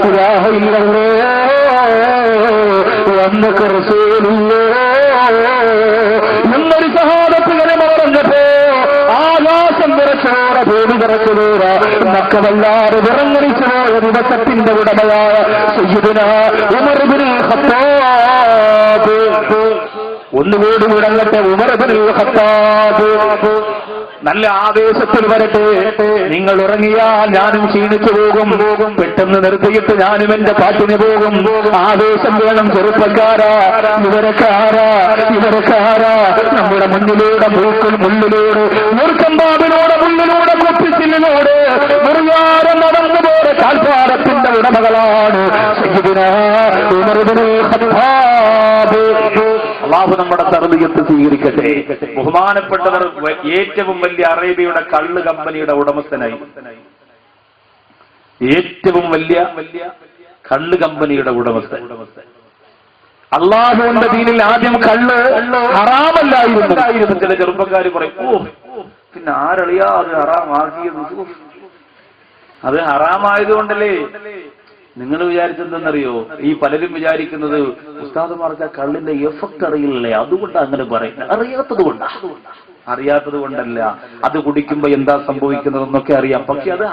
ഇല്ലാഹയില്ലല്ലോ അന്നൊക്കെ റസൂലുള്ളോ എന്നൊരു ഷഹാദത്തുകളെ പറഞ്ഞപ്പോ ആകാശം വിറച്ചോറ ഭൂമി വിറച്ചതോറ മക്കവല്ലാതെ വിറങ്ങണിച്ചു പോയ ദിവസത്തിന്റെ ഉടമയായ സയ്യിദുനാ ഉമർ ഇബ്നുൽ ഖത്താബ്. ഒന്നുകൂടി വിടങ്ങട്ടെ, ഉമർ ഇബ്നുൽ ഖത്താബ് നല്ല ആവേശത്തിൽ വരട്ടെ. നിങ്ങൾ ഉറങ്ങിയാൽ ഞാനും ക്ഷീണിച്ചു പോകും, പെട്ടെന്ന് നിർത്തിയിട്ട് ഞാനും എന്റെ പാട്ടിന് പോകും. ആവേശം വേണം ചെറുപ്പക്കാരാ. ഇവരക്കാരാ നമ്മുടെ മുന്നിലൂടെ മുള്ളിലൂടെ മൂർക്കമ്പാവിലൂടെ മുള്ളിലൂടെ കുപ്പിച്ചില്ലിലൂടെ മുറിയാരം നടന്നു പോലെ കാൽപ്പാടത്തിന്റെ ഉടമകളാണ് സയ്യിദുനാ ഉമർ ഇബ്നുൽ ഖത്താബ്. അല്ലാഹു നമ്മുടെ തർബിയത്ത് സ്വീകരിക്കട്ടെ. ബഹുമാനപ്പെട്ടവർ ഏറ്റവും വലിയ അറേബ്യയുടെ കള്ള് കമ്പനിയുടെ ഉടമസ്ഥനായി, ഏറ്റവും വലിയ കള്ള് കമ്പനിയുടെ ഉടമസ്ഥൻ. അള്ളാഹുവിന്റെ ദീനിൽ ആദ്യം കള്ള് ഹറാമല്ലായിരുന്നു. ചില ചെറുപ്പക്കാർ പറയും, ഓ പിന്നെ ആരളിയാ അത് ഹറാമാക്കിയത്, അത് ഹറാമായതുകൊണ്ടല്ലേ. നിങ്ങൾ വിചാരിച്ചെന്തെന്നറിയോ? ഈ പലരും വിചാരിക്കുന്നത് ഉസ്താദുമാർക്ക് ആ കള്ളിന്റെ എഫക്ട് അറിയില്ലേ, അതുകൊണ്ട് അങ്ങനെ പറയുന്നത്. അറിയാത്തത് കൊണ്ടല്ല, അത് കുടിക്കുമ്പോ എന്താ സംഭവിക്കുന്നതെന്നൊക്കെ അറിയാം. പക്ഷെ അത്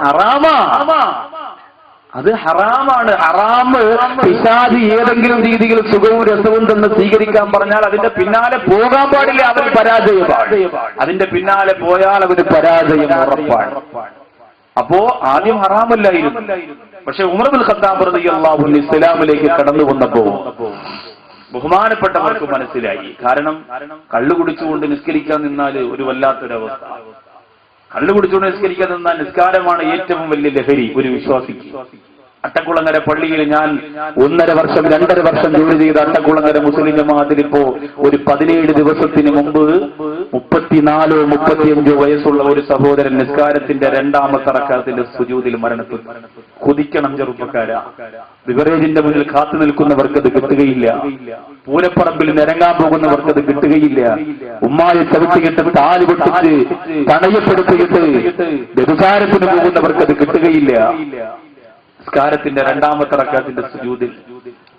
അത് ഹറാമാണ്. ഹറാമ് പിശാച് ഏതെങ്കിലും രീതിയിൽ സുഖവും രസവും തന്നെ സ്വീകരിക്കാൻ പറഞ്ഞാൽ അതിന്റെ പിന്നാലെ പോകാൻ പാടില്ല, അവന് പരാജയമാണ്. അതിന്റെ പിന്നാലെ പോയാൽ അവന് പരാജയം ഉറപ്പാണ്. അപ്പോ ആദ്യം ഹറാമല്ലായിരുന്നു. പക്ഷെ ഉമർ ഇബ്നുൽ ഖത്താബ് റളിയല്ലാഹു അൻഹു ഇസ്ലാമിലേക്ക് കടന്നു വന്നപ്പോ ബഹുമാനപ്പെട്ടവർക്ക് മനസ്സിലായി. കാരണം കള്ളു കുടിച്ചുകൊണ്ട് നിസ്കരിക്കാൻ നിന്നാൽ ഒരു വല്ലാത്തൊരവസ്ഥ. കള്ളു കുടിച്ചുകൊണ്ട് നിസ്കരിക്കാൻ നിന്നാൽ നിസ്കാരമാണ് ഏറ്റവും വലിയ ലഹരി ഒരു വിശ്വാസിക്ക്. അട്ടക്കുളങ്ങര പള്ളിയിൽ ഞാൻ 1.5 വർഷം 2.5 വർഷം ജോലി ചെയ്ത അട്ടക്കുളങ്ങര മുസ്ലിം ജമാഅത്തിൽ ഇപ്പോ ഒരു 17 ദിവസത്തിന് മുമ്പ് 34 or 35 വയസ്സുള്ള ഒരു സഹോദരൻ നിസ്കാരത്തിന്റെ 2ാമത്തെ റക്അത്തിന്റെ സുജൂദിൽ മരണപ്പെട്ടു. കൊതിക്കണം ചെറുപ്പക്കാരാ. ബിവറേജിന്റെ മുന്നിൽ കാത്തു നിൽക്കുന്നവർക്ക് അത് കിട്ടുകയില്ല. പൂരപ്പറമ്പിൽ നിരങ്ങാൻ പോകുന്നവർക്ക് അത് കിട്ടുകയില്ല. ഉമ്മായെ ചവിട്ടിയിട്ട് താലി പൊട്ടിച്ച് തടയപ്പെടുത്തിയിട്ട് വ്യഭിചാരത്തിന് പോകുന്നവർക്ക് അത് കിട്ടുകയില്ല. നിസ്കാരത്തിന്റെ 2ാമത്തെ റക്അത്തിന്റെ സുജൂദിൽ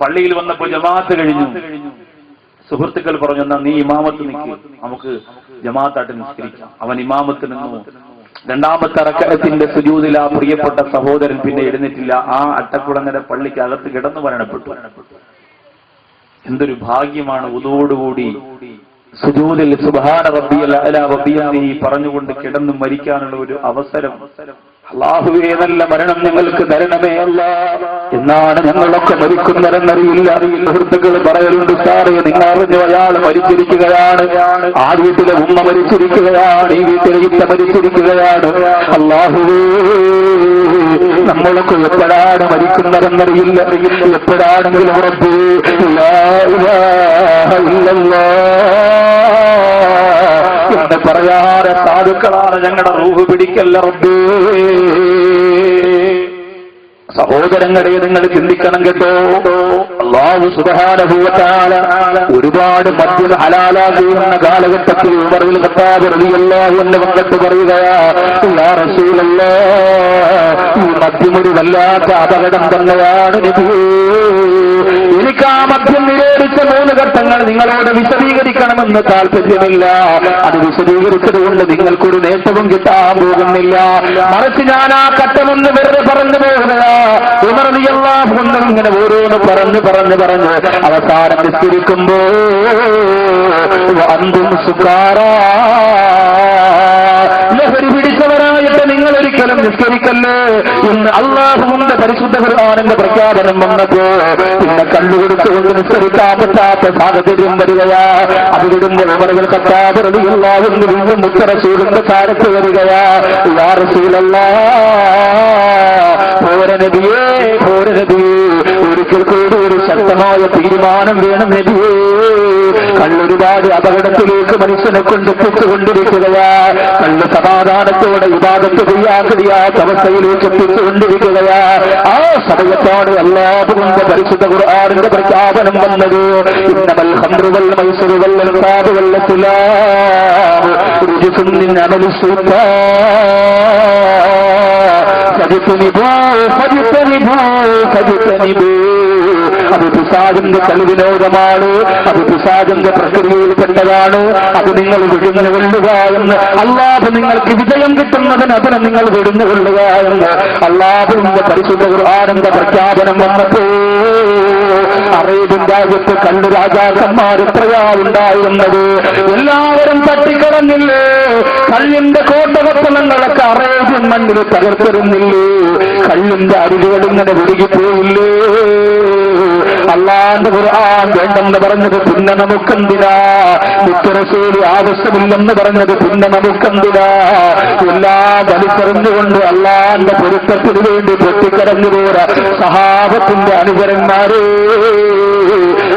പള്ളിയിൽ വന്നപ്പോൾ ജമാഅത്ത് കഴിഞ്ഞു. സുഹൃത്തുക്കൾ പറഞ്ഞു, എന്നാ നീ ഇമാമത്ത് നിൽക്കും, നമുക്ക് ജമാഅത്തായിട്ട് നിസ്കരിക്കാം. അവൻ ഇമാമത്ത് നിന്നു. 2ാമത്തെ റക്അത്തിന്റെ സുജൂദിൽ ആ പ്രിയപ്പെട്ട സഹോദരൻ പിന്നെ എഴുന്നേറ്റില്ല. ആ അട്ടക്കുളങ്ങര പള്ളിക്ക് അകത്ത് കിടന്നു മരണപ്പെട്ടു. എന്തൊരു ഭാഗ്യമാണ്! ഉദോടുകൂടി സുജൂദിൽ സുബ്ഹാന റബ്ബിയൽ അഅ്ലാ വബിഹംദിഹി പറഞ്ഞുകൊണ്ട് കിടന്ന് മരിക്കാനുള്ള ഒരു അവസരം അല്ലാഹുവേ നല്ല മരണം ഞങ്ങൾക്ക് തരണമേ അല്ലാഹ്. എന്നാണ് ഞങ്ങളൊക്കെ മരിക്കുന്നതെന്നറിയില്ല. സുഹൃത്തുക്കൾ പറയലുണ്ട്, സാറേ നിങ്ങൾ അറിഞ്ഞു അയാൾ മരിച്ചിരിക്കുകയാണ്, ആ വീട്ടിലെ ഉമ്മ മരിച്ചിരിക്കുകയാണ്, ഈ വീട്ടിലെ ഇത്ത മരിച്ചിരിക്കുകയാണ്. അല്ലാഹുവേ നമ്മളൊക്കെ എപ്പോഴാണ് മരിക്കുന്നതെന്നറിയില്ല. എപ്പോഴാണെങ്കിലും റബ്ബേ ലാ ഇലാഹ ഇല്ലല്ലാഹ് എന്ന് പറയാതെ സാധുക്കളാണ് ഞങ്ങളുടെ റൂഹ് പിടിക്കല്ല റബ്ബേ. സഹോദരങ്ങളെ നിങ്ങൾ ചിന്തിക്കണം കേട്ടോ. അല്ലാഹു സുബ്ഹാനഹു വ തആല ഒരുപാട് മദ്യം ഹലാലാകുന്ന കാലഘട്ടത്തിൽ ഉമർ ഇബ്നുൽ ഖത്താബ് റളിയല്ലാഹു അൻഹു വന്നിട്ട് പറയുകയാ, യാ റസൂലല്ലാഹ്, ഈ മദ്യം ഒരു വല്ലാത്ത അപകടം തന്നെയാണ് നബിയേ. എനിക്ക് ആ മദ്യം നിരോധിച്ച 3 ഘട്ടങ്ങൾ നിങ്ങളോട് വിശദീകരിക്കണമെന്ന് താല്പര്യമില്ല. അത് വിശദീകരിച്ചതുകൊണ്ട് നിങ്ങൾക്കൊരു നേട്ടവും കിട്ടാൻ പോകുന്നില്ല. മറിച്ച് ഞാൻ ആ ഘട്ടമൊന്ന് വെറുതെ പറഞ്ഞു പോകുകയാ. ഉമർ റളിയല്ലാഹു അൻഹു ഇങ്ങനെ ഓരോന്ന് പറഞ്ഞു അവസാനം നിസ്കരിക്കുമ്പോ അന്തും സുഖാറാ, ലഹരി പിടിച്ചവരായിട്ട് നിങ്ങൾ ഒരിക്കലും നിസ്കരിക്കല്ലേ എന്ന് അല്ലാഹുവിന്റെ പരിശുദ്ധ ഖുർആനിന്റെ പ്രഖ്യാപനം വന്നപ്പോ പിന്നെ കണ്ടുകൊടുത്തുകൊണ്ട് നിസ്കരിക്കാൻ പറ്റാത്ത സാഹചര്യം വരികയാ. അത് വിടുമ്പോൾ ഉമർ ഇബ്നുൽ ഖത്താബ് റളിയല്ലാഹു അൻഹു വീണ്ടും മുത്തറസൂലിന്റെ ചാരത്ത് വരികയാ. യാ റസൂലല്ലാഹ്, പോര നബിയേ, ഒരിക്കൽ കൂടി ഒരു ശക്തമായ തീരുമാനം വേണം നബിയേ. കള്ളൊരുപാട് അപകടത്തിലേക്ക് മനുഷ്യനെ കൊണ്ടെത്തിച്ചുകൊണ്ടിരിക്കുകയാ. കള്ള് സമാധാനത്തോടെ ഇബാദത്ത് ചെയ്യാൻ കഴിയാത്ത അവസ്ഥയിലേക്ക് എത്തിച്ചുകൊണ്ടിരിക്കുകയാ. ആ സമയത്താണ് അല്ലാഹുവിന്റെ പരിശുദ്ധ ഖുർആനിന്റെ പ്രഖ്യാപനം വന്നത്. ഇന്നമൽ ഖംറു വൽ മൈസിറു വൽ അൻസാബു വൽ അസ്ലാം റുജ്സുൻ മിൻ അമലി ശൈത്താൻ. അത് പിശാചിന്റെ കളിവിനോദമാണ്, അത് പിശാചിന്റെ പ്രക്രിയയിൽപ്പെട്ടതാണ്. അത് നിങ്ങൾ വിടുന്നുകൊള്ളുക എന്ന് അല്ലാഹു നിങ്ങൾക്ക് വിജയം കിട്ടുന്നതിന് അതിനെ നിങ്ങൾ വിടുന്നുകൊള്ളുക എന്ന് അല്ലാഹുവിന്റെ പരിശുദ്ധ ഖുർആനിന്റെ പ്രഖ്യാപനം വന്നപ്പോ അറേബ്യൻ രാജ്യത്ത് കള്ളു രാജാക്കന്മാർ എത്രയാ ഉണ്ടായിരുന്നത്. എല്ലാവരും തട്ടിക്കളഞ്ഞില്ലേ. കള്ളിന്റെ കോട്ടകപ്പണങ്ങളൊക്കെ അറേബ്യൻ മണ്ണിൽ തകർത്തിരുന്നില്ലേ. കള്ളിന്റെ അരികുകൾ ഇങ്ങനെ ഒഴുകിപ്പോയില്ലേ. അല്ലാഹുവിന്റെ ഖുർആൻ വേണ്ടെന്ന് പറഞ്ഞത് പിന്നെ നമുക്കെന്തിനാ? മുത്തറസൂല് ആവശ്യമില്ലെന്ന് പറഞ്ഞത് പിന്നെ നമുക്കെന്തിനാ? എല്ലാം വലിച്ചെറിഞ്ഞുകൊണ്ട് അല്ലാഹുവിന്റെ പൊരുത്തത്തിന് വേണ്ടി പൊട്ടിക്കടഞ്ഞു പോരാ സഹാബത്തിന്റെ അനുചരന്മാരെ.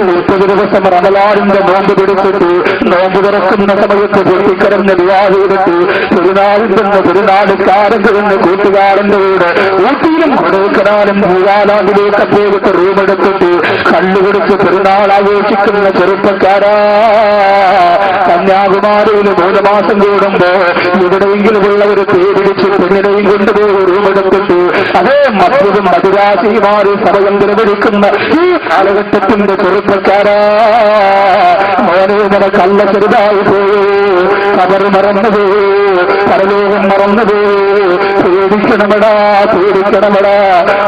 30 ദിവസം റമളാനിന്റെ നോമ്പ് പിടിച്ചിട്ട് നോമ്പ് തുറക്കുന്ന സമയത്ത് പൊട്ടിക്കടഞ്ഞ് ദുആ ചെയ്തിട്ട് പെരുന്നാളുകാരൻ കഴിഞ്ഞ് കൂട്ടുകാരന്റെ കൂടെ ഊട്ടിയിലും കൊടൈക്കനാലും മൂവാലാണ്ടിലേക്ക് പോയിട്ട് റൂമെടുത്തിട്ട് കള്ളുകുടിച്ച് പെരുന്നാൾ ആഘോഷിക്കുന്ന ചെറുപ്പക്കാരാ. കന്യാകുമാരിയിൽ 3 മാസം കൂടുമ്പോ എവിടെയെങ്കിലും ഉള്ളവര് പേരിടിച്ച് പെണ്ണിനെയും കൊണ്ടുപോയി റൂമെടുത്തിട്ട് അതേ മദ്യവും മധുരാശിയുമാറി സമയം ചെലവഴിക്കുന്ന ഈ കാലഘട്ടത്തിന്റെ ചെറുപ്പക്കാരാ, മോനെ കള്ള ചെറുതായി പോയി, കബർ മറന്നുപോയി, പരലോകം മറന്നുപോയി. പേടിക്കണമടാ.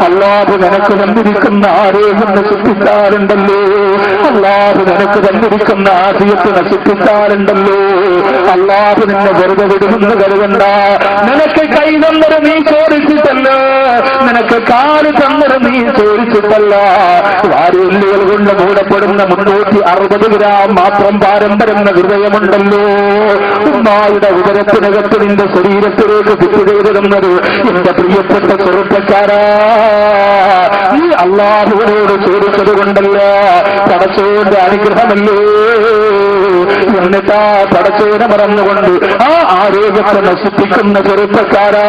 അല്ലാഹു നിനക്ക് തന്നിരിക്കുന്ന ആരോഗ്യം നശിപ്പിക്കാറുണ്ടല്ലോ. അല്ലാഹു നിനക്ക് തന്നിരിക്കുന്ന ആശയത്തെ നശിപ്പിക്കാറുണ്ടല്ലോ. അല്ലാഹു നിന്നെ വെറുതെ വിടുമെന്ന് കരുതണ്ട. നിനക്ക് കൈ തന്നത് നീ ചോദിച്ചിട്ടല്ല, നിനക്ക് കാല് തന്നത് നീ ചോദിച്ചിട്ടല്ല. വാരിയെല്ലുകൾ കൊണ്ട് മൂടപ്പെടുന്ന 360 ഗ്രാം മാത്രം പാരമ്പര്യ ഹൃദയമുണ്ടല്ലോ. ഉമ്മായുടെ ഉദരത്തിനകത്ത് നിന്റെ ശരീരത്തിലേക്ക് ഫിറ്റ് ചെയ്തിരുന്നത് എന്റെ പ്രിയപ്പെട്ട ചെറുപ്പക്കാരാ, നീ അല്ലാഹുവിനോട് ചോദിച്ചത് കൊണ്ടല്ല, പടച്ചോന്റെ അനുഗ്രഹമല്ലേ. എന്നിട്ടാ പടച്ചോനെ മറന്നുകൊണ്ട് ആ ആരോഗ്യത്തെ നശിപ്പിക്കുന്ന ചെറുപ്പക്കാരാ,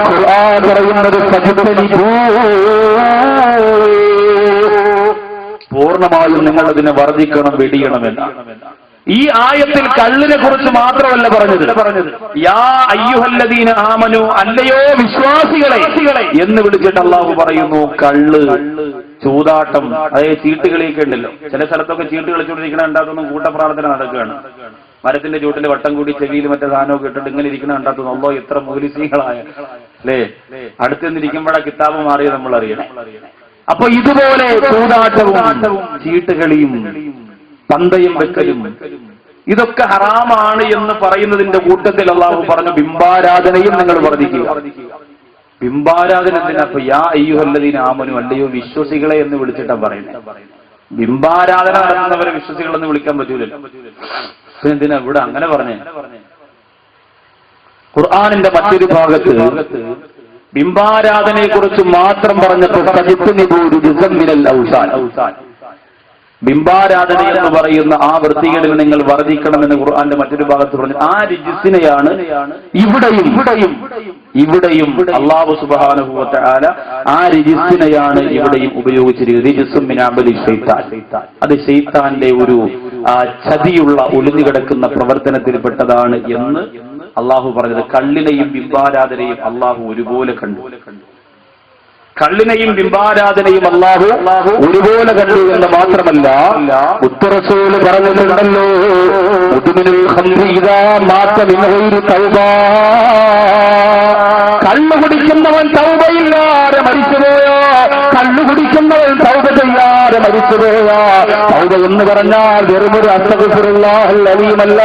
ഖുർആൻ പറയുന്നത് പൂർണ്ണമായും നിങ്ങൾ അതിനെ വർദ്ധിക്കണം, വെടിയണമെന്നാണ്. ഈ ആയത്തിൽ കള്ളിനെ കുറിച്ച് മാത്രമല്ല പറഞ്ഞത്, യാ അയ്യുഹല്ലദീന ആമനു, അല്ലയോ വിശ്വാസികളെ എന്ന് വിളിച്ചിട്ട് അല്ലാഹു പറയുന്നു. കള്ള്, ചൂതാട്ടം, അതായത് ചീട്ട് കളിയൊക്കെ ഉണ്ടല്ലോ. ചില സ്ഥലത്തൊക്കെ ചീട്ട് കളിച്ചുകൊണ്ടിരിക്കണ ഉണ്ടാകുന്ന കൂട്ടപ്രാർത്ഥന നടക്കുകയാണ്. മരത്തിന്റെ ചൂട്ടിൽ വട്ടം കൂടി ചെവിയിൽ മറ്റേ സാധനമൊക്കെ ഇട്ടിട്ട് ഇങ്ങനെ ഇരിക്കണ ഉണ്ടാകുന്നു. അല്ലോ എത്ര മൂലിസീകളായ അല്ലേ. അടുത്ത് നിന്നിരിക്കുമ്പോഴാ കിതാബ് മാറിയത് നമ്മൾ അറിയണം. അപ്പൊ ഇതുപോലെ ചൂതാട്ടവും ചീട്ടുകളിയും പന്തയം വെക്കലും ഇതൊക്കെ ഹറാമാണ് എന്ന് പറയുന്നതിന്റെ കൂട്ടത്തിൽ അള്ളാഹു പറഞ്ഞു ബിംബാരാധനയും നിങ്ങൾ വർദ്ധിക്കുക. ബിംബാരാധന എന്തിനാ? അപ്പൊ യാ അയ്യുഹല്ലദീന ആമനു, അല്ലയോ വിശ്വസികളെ എന്ന് വിളിച്ചിട്ടാ പറയുന്നത്. ബിംബാരാധന നടത്തുന്നവരെ വിശ്വസികളെന്ന് വിളിക്കാൻ പറ്റൂലല്ലോ. എന്തിനാ ഇവിടെ അങ്ങനെ പറഞ്ഞേ? ഖുർആനിന്റെ മറ്റൊരു ഭാഗത്ത് ബിംബാരാധനയെ കുറിച്ച് മാത്രം പറഞ്ഞപ്പോൾ ബിംബാരാധന എന്ന് പറയുന്ന ആ വൃത്തികളിൽ നിങ്ങൾ വർദ്ധിക്കണമെന്ന് ഖുർആന്റെ മറ്റൊരു ഭാഗത്ത് പറഞ്ഞു. ആ രിജിസിനെയാണ് ഇവിടെയും അല്ലാഹു സുബ്ഹാനഹു വ തആല ആ രിജിസിനെയാണ് ഇവിടെയും ഉപയോഗിച്ചിരിക്കുന്നത്. റിജിസും മിൻ അമലി ശൈത്താൻ, അത് ശൈത്താന്റെ ഒരു ചതിയുള്ള ഒളിഞ്ഞു കിടക്കുന്ന പ്രവർത്തനത്തിൽപ്പെട്ടതാണ് എന്ന് അള്ളാഹു പറഞ്ഞത്. കള്ളിനെയും ബിംബാരാധനയും അള്ളാഹു ഒരുപോലെ കണ്ടു. കള്ളിനെയും ബിംബാരാധനയും അള്ളാഹു ഒരുപോലെ കണ്ടു എന്ന് മാത്രമല്ല, ഉത്തറസൂല് പറഞ്ഞിട്ടുണ്ടല്ലോ, കള്ളു കുടിക്കുന്നവൻ തൗബയില്ലാതെ മരിച്ചുപോയോ, കള്ളു കുടിക്കുന്നവൻ തൗബ ചെയ്യാതെ മരിച്ചുപോയോ. തൗബ എന്ന് പറഞ്ഞാൽ വെറുമൊരു അസ്തഗ്ഫിറുല്ലാഹൽ അലീമല്ല.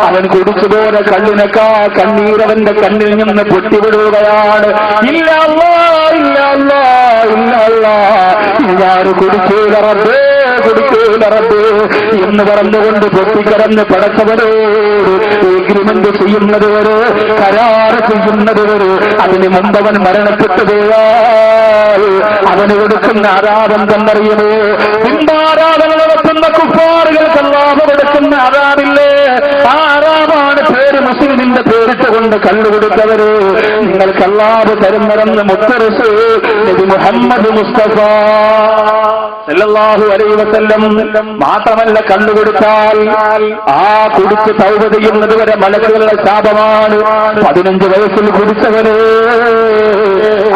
അവൻ കുടിച്ചുപോലെ കള്ളിനേക്കാ കണ്ണീരവന്റെ കണ്ണിൽ നിന്ന് പൊട്ടിവിടുകയാണ്. ഇല്ല അല്ലാ, ഇല്ല അല്ലാ, ഇല്ല അല്ലാ, ഞാൻ കുടിക്കൂല റബ്ബേ, കുടിക്കൂല റബ്ബേ എന്ന് പറഞ്ഞുകൊണ്ട് പൊട്ടിക്കരന്ന് പടച്ചവരോട് എഗ്രിമെന്റ് ചെയ്യുന്നത് വരെ, കരാറ് ചെയ്യുന്നത് വരെ, അതിന് മുമ്പവൻ മരണപ്പെട്ടു പോയാൽ അവന് കൊടുക്കുന്ന ആരാധന തന്നറിയുമോ? ബിംബാരാധന നടത്തുന്ന കുഫാറുകൾക്ക് അല്ലാഹു കൊടുക്കുന്ന ആരാധില്ലേ? ആ ആരാമാണ് പേര് മുസ്ലിമിന്റെ പേരിട്ടുകൊണ്ട് കള്ളുകൊടുത്തവര്. നിങ്ങൾക്ക് അല്ലാഹു തരുന്നതെന്ന് മുത്ത് റസൂൽ നബി മുഹമ്മദ് മുസ്തഫ സല്ലല്ലാഹു അലൈഹി വസല്ലം. മാത്രമല്ല, കള്ളുകൊടുത്താൽ ആ കുടിച്ച് തൗബ ചെയ്യുന്നത് വരെ മലക്കുകളുടെ ശാപമാണ്. 15 വയസ്സിൽ കുടിച്ചവര്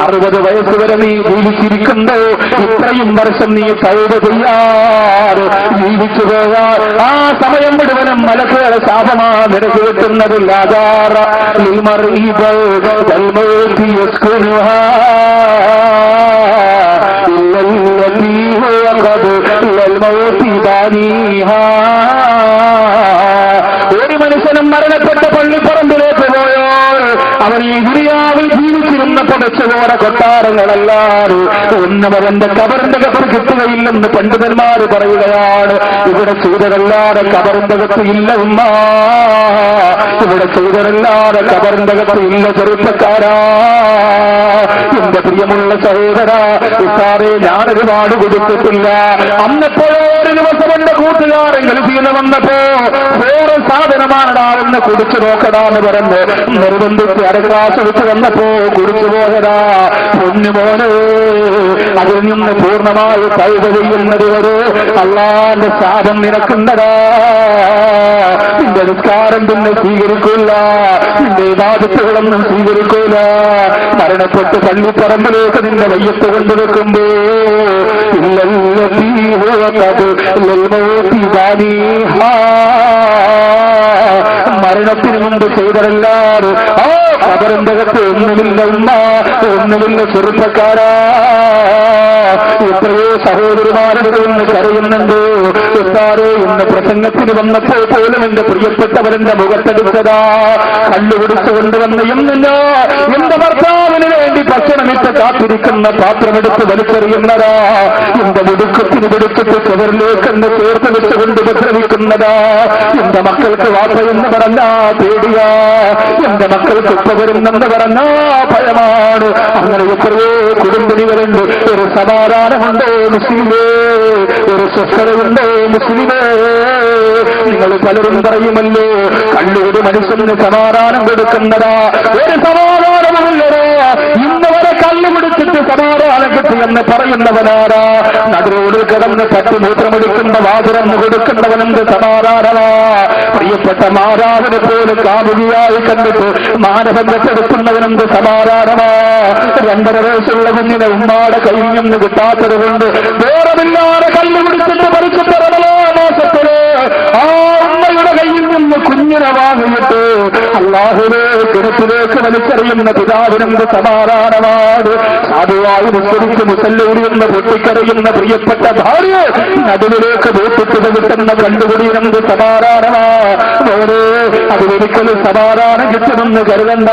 60 വയസ്സ് വരെ നീ ജീവിച്ചിരിക്കുമ്പോ ഇത്രയും വർഷം നീ തൗബ ചെയ്യാറ് ജീവിച്ചു പോയാൽ ആ സമയം മുഴുവനും മലക്കുകളുടെ ശാപമാ നിനക്ക് കിട്ടുന്നതില്ല. ഒരു മനുഷ്യനും മരണപ്പെട്ട പള്ളിപ്പറമ്പിലേക്ക് പോയാൽ അവൻ ഈ ദുനിയാവിൽ ജീവിച്ചിരുന്ന പടച്ചവോടെ കൊട്ടാരങ്ങളല്ലാതെ ഒന്നും അവന്റെ കബറിന്റെ കബർ കിട്ടുകയില്ലെന്ന് പണ്ഡിതന്മാര് പറയുകയാണ്. ഇവിടെ ചെയ്തതല്ലാതെ കബറിന്റെ കത്ത് ഇല്ല ഉമ്മ, ഇവിടെ ചെയ്തതല്ലാതെ കബറിന്റെ കത്ത് ഇല്ല ചെറുപ്പക്കാരാ. എന്റെ പ്രിയമുള്ള സഹോദര, ഉസ്താദേ, ഞാൻ ഒരുപാട് കൊടുത്തിട്ടില്ല. അന്നപ്പോഴോ ഒരു ദിവസം എന്റെ കൂട്ടുകാരൻ ഗൾഫിൽ നിന്ന് വന്നപ്പോ വേറെ സാധനമാണടാവെന്ന് കുടിച്ചു നോക്കടാന്ന് പറഞ്ഞ് നിർബന്ധിച്ച് അരഗ്ലാസ് വെച്ച് വന്നപ്പോ കുടിച്ചു പോയതാ. പൊന്നുമോനെ, അതിൽ നിന്ന് പൂർണ്ണമായി തൗബ ചെയ്യുന്നത് വരെ അള്ളാന്റെ ശാപം നിനക്കുന്നതാ. നിന്റെ നിസ്കാരം പിന്നെ സ്വീകരിക്കൂല, നിന്റെ ഇബാദത്തുകളൊന്നും സ്വീകരിക്കൂല. മരണപ്പെട്ട് പള്ളിപ്പറമ്പിലേക്ക് നിന്റെ വയ്യത്ത് കൊണ്ടുവെക്കുമ്പോ മരണത്തിന് മുമ്പ് ചെയ്തതല്ലാതെ ആ കബറിന്റെ അകത്ത് ഒന്നുമില്ല ഉമ്മ, ഒന്നുമില്ല ചെറുപ്പക്കാരാ. എത്രയോ സഹോദരിമാരുടെ ഒന്ന് കരയുന്നുണ്ട്. ഉസ്താദേ, ഇന്ന് പ്രസംഗത്തിന് വന്നപ്പോൾ പോലും എന്റെ പ്രിയപ്പെട്ടവരെന്റെ മുഖത്തെടുത്തതാ കള്ളു കുടിച്ചു കൊണ്ടുവന്ന് എന്നില്ല എന്റെ ഭർത്താവിന് വേണ്ടി ഭക്ഷണമിട്ട് കാത്തിരിക്കുന്ന പാത്രമെടുത്ത് വലിച്ചെറിയുന്നതാ. എന്റെ മുടുക്കത്തിന് പിടിച്ചിട്ട് ചുവരിലേക്ക് എന്നെ ചേർത്ത് വെച്ചുകൊണ്ട് ഉപദ്രവിക്കുന്നതാ. എന്റെ മക്കൾക്ക് വാർത്തയെന്ന് പറഞ്ഞാ പേടിയാ, എന്റെ മക്കൾക്ക് ഉപ്പ വരുന്നെന്ന് പറഞ്ഞാ ഭയമാണ്. അങ്ങനെ എത്രയോ കുടുംബിനികളുണ്ട്. ഒരു സമാധാനമുണ്ടോ മുസ്ലിമേ? ഒരു സ്വസ്ഥതയുണ്ടോ മുസ്ലിമേ? നിങ്ങൾ പലരും പറയുമല്ലോ, കള്ളൂര് മനുഷ്യന് സമാധാനം കൊടുക്കുന്നതാ. ഒരു സമാധാനമുള്ളതോ? ഇന്ന് വരെ കള്ളു പിടിച്ചിട്ട് സമാധാനം കിട്ടിയെന്ന് പറയുന്നവനാരാ? നടുറോട് കിടന്ന് പട്ടുമൂത്രമെടുക്കുന്ന വാതിരന്ന് കൊടുക്കുന്നവനെന്ത് സമാധാനമാ? പ്രിയപ്പെട്ട മാതാവിനെ പോലെ കാമുകിയായി കണ്ടിട്ട് മാനവം വെച്ചെടുക്കുന്നവനെന്ത് സമാധാനമാ? 2.5 വയസ്സുള്ള കുഞ്ഞിനെ ഉമ്മാടെ കയ്യിൽ നിന്ന് കിട്ടാത്തത് കൊണ്ട് വേറെമില്ലാതെ കള്ളു പിടിച്ചിട്ട് പറിച്ചിട്ട് മാസത്തില് ആ ഉമ്മയുടെ കയ്യിൽ നിന്ന് കുഞ്ഞ് ഇങ്ങനെ വാങ്ങിയിട്ട് അല്ലാഹുവേ കിണറ്റിലേക്ക് വലിച്ചെറിയുന്ന പിതാവിനെന്ത് സമാധാനമാണ്. സാധുവായി നിസ്കരിച്ച് മുസല്ലൂരിയെന്ന് പൊട്ടിക്കറിയുന്ന പ്രിയപ്പെട്ട ഭാര്യ നടുവിലേക്ക് ബോട്ടിട്ട് കിട്ടുന്ന കണ്ടുപിടിയെന്ത് സമാധാനമാ. ഓരോ അതിലൊരിക്കലും സമാധാനം കിട്ടുമെന്ന് കരുതണ്ട.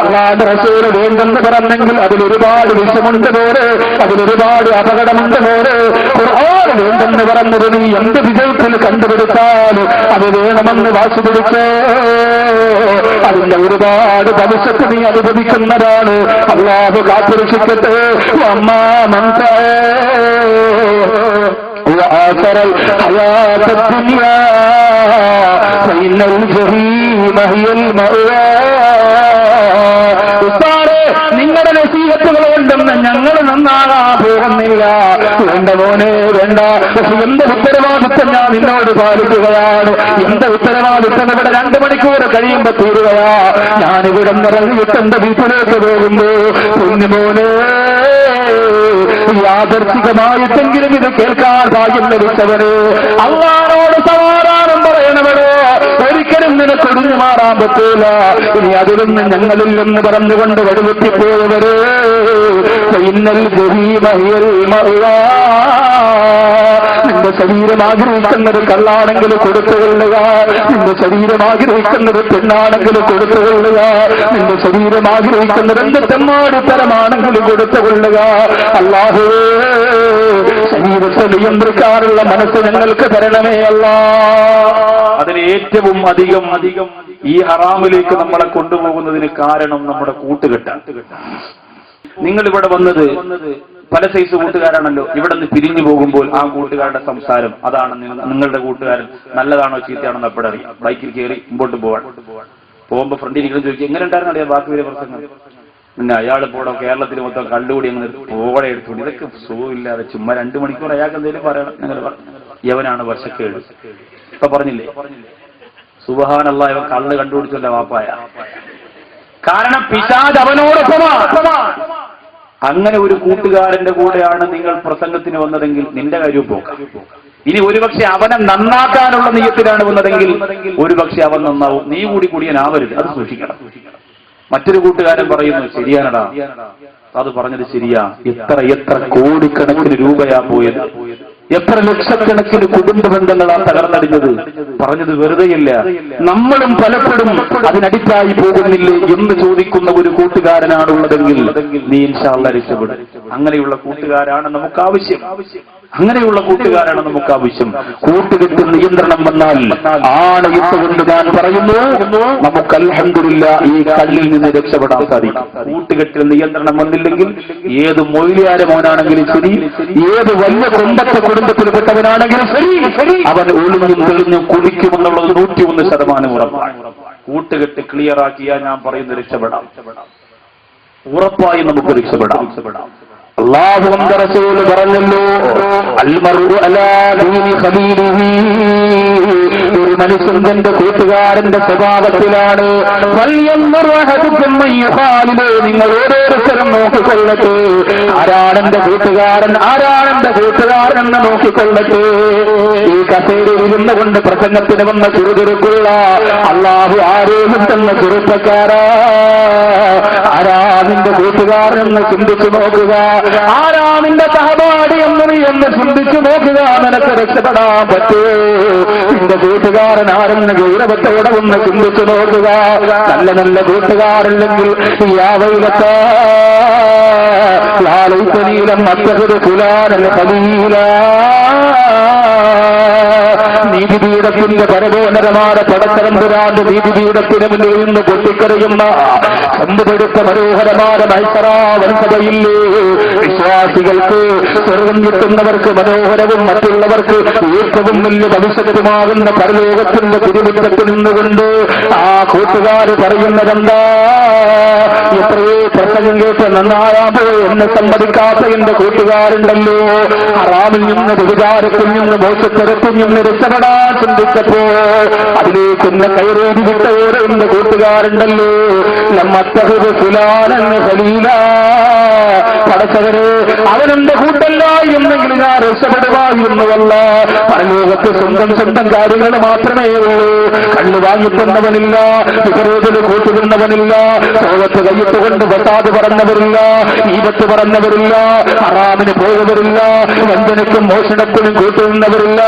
അല്ലാഹുവിന്റെ റസൂല് വേണ്ടെന്ന് പറഞ്ഞെങ്കിൽ അതിലൊരുപാട് വിഷമുണ്ട് പോരെ, അതിലൊരുപാട് അപകടമുണ്ട് പോരെ. ഖുർആൻ വേണ്ടെന്ന് പറഞ്ഞത് നീ എന്ത് വിജയത്തിൽ കണ്ടുപിടിച്ചാൽ അത് വേണമെന്ന് വാശി പിടിച്ച് അതിന്റെ ഒരുപാട് ഭവിഷ്യത്ത് നീ അനുഭവിക്കുന്നതാണ്. അല്ലാഹു കാത്തുരക്ഷിക്കട്ടെ. وآخر الحياة الدنيا فإن الجحيم هي المأوى. നിങ്ങളുടെ നസീഹത്തുകൾ കൊണ്ടെന്ന് ഞങ്ങൾ നന്നാകാൻ പോകുന്നില്ല. വേണ്ട മോനെ വേണ്ട. പക്ഷെ എന്റെ ഉത്തരവാദിത്വം ഞാൻ നിന്നോട് പാലിക്കുകയാണ്. എന്റെ ഉത്തരവാദിത്വം ഇവിടെ 2 മണിക്കൂർ കഴിയുമ്പോ തീരുകയാ. ഞാനിവിടെ നിറങ്ങിയിട്ട് എന്റെ വീട്ടിലേക്ക് പോകുമ്പോ കുഞ്ഞുമോനെ യാദർശികമായിട്ടെങ്കിലും ഇത് കേൾക്കാൻ ഭാഗ്യം ലഭിച്ചവര് അല്ലാഹുവോട് സമാധാനം പറയണവരോ ഒരിക്കലും നിനക്ക് ഒടിഞ്ഞു മാറാൻ പറ്റൂല. ഇനി അതിൽ നിന്ന് ഞങ്ങളിൽ നിന്ന് പറഞ്ഞുകൊണ്ട് വഴിവെട്ടിപ്പോയവര് ഇന്നൽ ജഹീമഹിയൽ മഅ്വാ. നിന്റെ ശരീരം ആഗ്രഹിക്കുന്നത് കള്ളാണെങ്കിൽ കൊടുത്തുകൊള്ളുക. നിന്റെ ശരീരം ആഗ്രഹിക്കുന്നത് പെണ്ണാണെങ്കിൽ കൊടുത്തുകൊള്ളുക. നിന്റെ ശരീരം ആഗ്രഹിക്കുന്നത് എന്ത് തെമ്മാടിത്തരമാണെങ്കിലും കൊടുത്തുകൊള്ളുക. അല്ലാഹുവേ ശരീരത്തെ നിയന്ത്രിക്കാനുള്ള മനസ്സ് ഞങ്ങൾക്ക് തരണമേ അല്ലാഹ്. അതിന് ഏറ്റവും അധികം ഈ ഹറാമിലേക്ക് നമ്മളെ കൊണ്ടുപോകുന്നതിന് കാരണം നമ്മുടെ കൂട്ടുകെട്ടാണ്. നിങ്ങൾ ഇവിടെ വന്നത് പല സൈസ് കൂട്ടുകാരാണല്ലോ. ഇവിടെ നിന്ന് പിരിഞ്ഞു പോകുമ്പോൾ ആ കൂട്ടുകാരുടെ സംസാരം അതാണ്. നിങ്ങളുടെ കൂട്ടുകാരൻ നല്ലതാണോ ചീത്തയാണോ എപ്പോഴറിയാം. ബൈക്കിൽ കയറി മുമ്പോട്ട് പോകുമ്പോ ഫ്രണ്ടിൽ ഇരിക്കണം ചോദിക്കും എങ്ങനെ ഉണ്ടായിരുന്നു അറിയാം ബാക്കി വരെ പ്രസംഗം. പിന്നെ അയാൾ പോടോ കേരളത്തിൽ മൊത്തം കള്ളുകൂടി അങ്ങനെ പോടെ എടുത്തുകൊണ്ട് ഇതൊക്കെ സുഖമില്ലാതെ ചുമ്മാ 2 മണിക്കൂർ അയാൾക്ക് എന്തെങ്കിലും പറയണം. അങ്ങനെ യവനാണ് വർഷക്കേട് ഇപ്പൊ പറഞ്ഞില്ലേ. സുബ്ഹാനല്ലാഹ് ഇവൻ കള്ള് കണ്ടുപിടിച്ചല്ല വാപ്പായ. കാരണം പിശാച് അവനോടൊപ്പമാ. അങ്ങനെ ഒരു കൂട്ടുകാരന്റെ കൂടെയാണ് നിങ്ങൾ പ്രസംഗത്തിന് വന്നതെങ്കിൽ നിന്റെ കാര്യവും പോക്കാം. ഇനി ഒരുപക്ഷെ അവനെ നന്നാക്കാനുള്ള നീയത്തിലാണ് വന്നതെങ്കിൽ ഒരുപക്ഷെ അവൻ നന്നാവും. നീ കൂടി കുടിയനാവരുത്. അത് സൂക്ഷിക്കണം. മറ്റൊരു കൂട്ടുകാരൻ പറയുന്നു ശരിയാണടാ, അത് പറഞ്ഞത് ശരിയാ. എത്ര കോടിക്കണക്കിന് രൂപയാ പോയത്. എത്ര ലക്ഷക്കണക്കിന് കുടുംബ ബന്ധങ്ങളാ തകർന്നടിഞ്ഞത്. പറഞ്ഞത് വെറുതെയല്ല. നമ്മളും പലപ്പോഴും അതിനടിച്ചായി പോകുന്നില്ലേ എന്ന് ചോദിക്കുന്ന ഒരു കൂട്ടുകാരനാണുള്ളതെങ്കിൽ നീ ഇൻഷാ അല്ലാഹ് രക്ഷപ്പെടും. അങ്ങനെയുള്ള കൂട്ടുകാരാണ് നമുക്ക് ആവശ്യം. അങ്ങനെയുള്ള കൂട്ടുകാരാണ് നമുക്ക് ആവശ്യം. കൂട്ടുകെട്ട് നിയന്ത്രണം വന്നാൽ ആണയിട്ടുകൊണ്ട് ഞാൻ പറയുന്നു നമുക്ക് അൽഹംദുലില്ലാഹ് ഈ കല്ലിൽ നിന്ന് രക്ഷപ്പെടാൻ സാധിക്കും. കൂട്ടുകെട്ടിൽ നിയന്ത്രണം വന്നില്ലെങ്കിൽ ഏത് മൊയ്ലിയാര മോനാണെങ്കിലും ശരി, ഏത് വലിയ കുടുംബത്തെ കുടുംബത്തിൽപ്പെട്ടവനാണെങ്കിലും ശരി, അവൻ ഒളിഞ്ഞും തെളിഞ്ഞും കുടിക്കുമെന്നുള്ളത് 101% ഉറപ്പാണ്. കൂട്ടുകെട്ട് ക്ലിയർ ആക്കിയാൽ ഞാൻ പറയുന്നത് രക്ഷപ്പെടാം. ഉറപ്പായും നമുക്ക് രക്ഷപ്പെടാം. അല്ലാഹുവിന്റെ റസൂൽ പറഞ്ഞല്ലോ അൽമർഉ അലാ ദീനി ഖലീലിഹി. ഒരു മനുഷ്യൻ തന്റെ കൂട്ടുകാരന്റെ സ്വഭാവത്തിലാണ്. നിങ്ങൾ ഓരോരുത്തരും നോക്കിക്കൊള്ളട്ടെ ആരാണെന്റെ കൂട്ടുകാരൻ, ആരാണെന്റെ കൂട്ടുകാരൻ എന്ന് നോക്കിക്കൊള്ളട്ടെ. ഈ കസേരയിൽ ഇരുന്നുകൊണ്ട് പ്രസംഗത്തിന് വന്ന ചുറുചുറുക്കുള്ള അല്ലാഹു ആരോഗ്യം തന്ന ചെറുപ്പക്കാരാ, ആരാ നിന്റെ കൂട്ടുകാരനെന്ന് ചിന്തിച്ചു നോക്കുക. ആരാ നിന്റെ സഹപാഠി എന്ന് ചിന്തിച്ചു നോക്കുക. നിനക്ക് രക്ഷപ്പെടാൻ പറ്റൂ. നിന്റെ കൂട്ടുകാരൻ ആരെന്ന് ഗൗരവത്തോടെ ഒന്ന് ചിന്തിച്ചു നോക്കുക. നല്ല നല്ല കൂട്ടുകാരില്ലെങ്കിൽ ലാലൈത്തനീലം അത്തഹുരു ഫുലാനൽ ഖലീല. നീതിപീഠത്തിന്റെ പരമോന്നതമായ പടത്തരമ്പുരാന്റെ നീതിപീഠത്തിന് മുന്നിൽ നിന്ന് പൊട്ടിക്കറിയുന്ന സമ്പുപെടുത്ത മനോഹരമായ മത്സരാവൻസഭയില്ലേ. വിശ്വാസികൾക്ക് സ്വർഗം കിട്ടുന്നവർക്ക് മനോഹരവും മറ്റുള്ളവർക്ക് ഏറ്റവും വലിയ ഭവിഷ്യത്തുമാകുന്ന പരലോകത്തിന്റെ തിരുമുറ്റത്തിൽ നിന്നുകൊണ്ട് ആ കൂട്ടുകാർ പറയുന്നതെന്താ? എത്രയോ പ്രസംഗം കേട്ട് നന്നാകാമോ എന്ന് സമ്മതിക്കാത്ത എന്റെ കൂട്ടുകാരുണ്ടല്ലോ. ഹറാമിൽ നിന്ന് വ്യഭിചാരത്തിൽ നിന്ന് മോശത്തരത്തിൽ നിന്ന് രക്ഷപ്പെടാൻ ചിന്തിച്ചപ്പോ അതിലേക്കൊന്ന് കയറേതി വിട്ടവരെ എന്റെ കൂട്ടുകാരുണ്ടല്ലോ. നമ്മത്തഹുരു ഫുലാനെന്ന് ഖലീല. പടച്ചവരെ അവനെന്റെ കൂട്ടല്ല എന്നെങ്കിൽ കൂട്ടുകാർ രക്ഷപ്പെടുവായിരുന്നുവല്ല. പരലോകത്ത് സ്വന്തം കാര്യങ്ങൾ മാത്രമേ ഉള്ളൂ. കണ്ണു വാങ്ങിത്തന്നവനില്ല, വിപരീതന് കൂട്ടുന്നവനില്ല, ലോകത്ത് കയ്യിട്ടുകൊണ്ട് വസാദ് പറഞ്ഞവരില്ല, ഈപത്ത് പറഞ്ഞവരില്ല, ഹറാമിന് പോയവരില്ല, വഞ്ചനയ്ക്കും മോഷണത്തിനും കൂട്ടുന്നവരില്ല.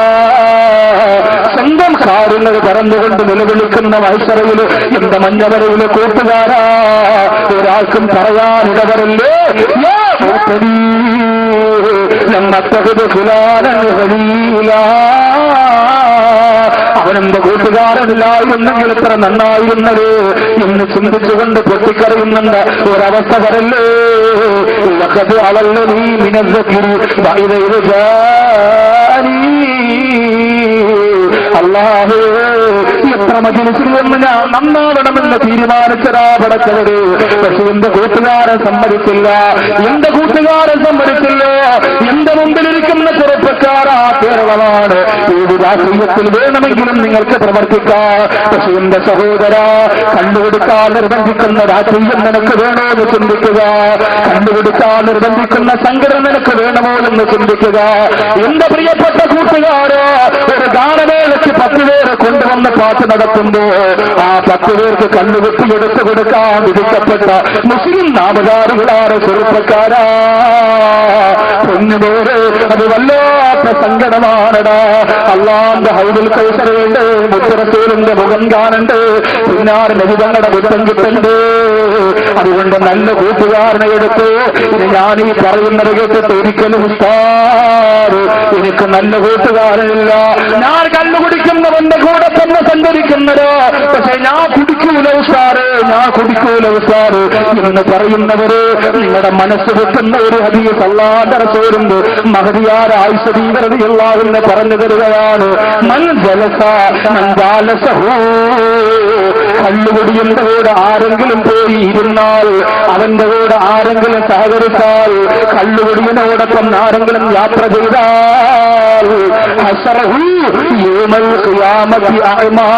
സ്വന്തം കാര്യങ്ങൾ പറഞ്ഞുകൊണ്ട് നിലവിളിക്കുന്ന മത്സരയില് എന്റെ മഞ്ഞവരയില് കൂട്ടുകാരാ ഒരാൾക്കും പറയാനിടവരല്ലേ. അവനെന്റെ കൂട്ടുകാരനില്ലായിരുന്നെങ്കിൽ എത്ര നന്നായിരുന്നത് എന്ന് ചിന്തിച്ചുകൊണ്ട് പൊട്ടിക്കറിയുന്നുണ്ട് ഒരവസ്ഥ വരല്ലേ. അവള് നീ മിനസ്സക്കിരി അല്ലാഹു എത്ര മജ്‌ലിസിൽ നിന്ന് ഞാൻ നന്നാവണമെന്ന് തീരുമാനിച്ചതാ പടച്ചവര്. പക്ഷെ എന്റെ കൂട്ടുകാരൻ സമ്മതിച്ചില്ല, എന്റെ കൂട്ടുകാരൻ സമ്മതിച്ചില്ല. എന്റെ മുമ്പിലിരിക്കുന്ന ചെറുപ്പക്കാരാ കേരളമാണ്. ഏത് രാഷ്ട്രീയത്തിൽ വേണമെങ്കിലും നിങ്ങൾക്ക് പ്രവർത്തിക്കാം. പക്ഷെ എന്റെ സഹോദര, കണ്ടുപിടിക്കാൻ നിർബന്ധിക്കുന്ന രാഷ്ട്രീയം നിനക്ക് വേണോ എന്ന് ചിന്തിക്കുക. കണ്ടുപിടിക്കാൻ നിർബന്ധിക്കുന്ന സംഘടന നിനക്ക് വേണമോ എന്ന് ചിന്തിക്കുക. എന്റെ പ്രിയപ്പെട്ട കൂട്ടുകാരോ, ഒരു ഗാനമേളയ്ക്ക് 10 പേരെ കൊണ്ടുവന്ന് പാട്ട് നടത്തുമ്പോ ആ 10 പേർക്ക് കണ്ണുകുത്തി എടുത്തു കൊടുക്കാൻ വിധിക്കപ്പെട്ട മുസ്ലിം നാമധാരികളാണ് ചെറുപ്പക്കാരാ. പൊന്നുപോരെ, അത് വല്ലാത്ത സങ്കടമാണടാ. അള്ളാന്റെ ഹൗദുൽ കൗസറുണ്ട്, മുത്തറസൂലിന്റെ മുഖം കാണണ്ട്, പിന്നാർ നബിതങ്ങളുടെ മുത്തം കിട്ടണ്ട്. അതുകൊണ്ട് നല്ല കൂട്ടുകാരനെ എടുത്ത് ഞാൻ ഈ പറയുന്നത് കേട്ടിട്ട് ഒരിക്കലും ഉസ്താദ് എനിക്ക് നല്ല കൂട്ടുകാരനില്ല, ഞാൻ കണ്ണുകുടിക്കുന്നവന്റെ കൂടെ തന്നെ സഞ്ചരിക്കുന്നത്, പക്ഷെ ഞാൻ കുടിക്കൂല ഉസ്താദ്, ഞാൻ കുടിക്കൂല ഉസ്താദ് എന്ന് പറയുന്നവര് നിങ്ങളുടെ മനസ്സ് വെക്കുന്ന ഒരു ഹദീസ് അല്ലാഹുവിന്റെ റസൂലുണ്ട്. മഹദിയായ ആയിഷ റളിയല്ലാഹു അൻഹ പറഞ്ഞു തരുകയാണ്, മൻ ജലസ മൻ ജാലസഹു, കള്ളുകുടിയുടെ കൂടെ ആരെങ്കിലും പോയി ഇരുന്നാൽ, അവന്റെ കൂടെ ആരെങ്കിലും സഹകരിച്ചാൽ, കള്ളുകുടിയനോടൊപ്പം ആരെങ്കിലും യാത്ര ചെയ്താൽ, ഹസറഹു യൗമൽ ഖിയാമത്തി അഅമാ,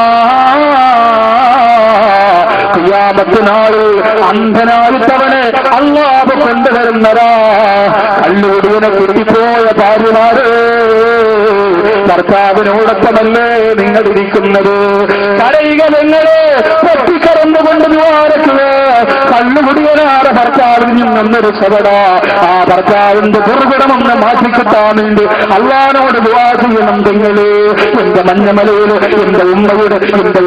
ഖിയാമത്ത് നാളിൽ അന്ധനായിട്ടവനെ അല്ലാഹു കൊണ്ടുവരുന്നതാ. കള്ളുകുടിയനെ കിട്ടിപ്പോയ ഭാര്യമാര് ഭർത്താവിനോടൊപ്പമല്ലേ നിങ്ങളിരിക്കുന്നത്. കരയുക നിങ്ങളെ, പൊട്ടിക്കറന്നുകൊണ്ട് ദ്വാരക്കുക. കള്ളുകുടിയനാണ് ഭർത്താവിൽ നിന്നൊന്ന് രക്ഷപ്പെട. ആ ഭർത്താവിന്റെ ദുർഗുണമെന്ന് മാറ്റിക്കിട്ടാൻ വേണ്ടി അള്ളാനോട് ദുആ ചെയ്യണം നിങ്ങള്. എന്റെ മഞ്ഞമലയിൽ എന്റെ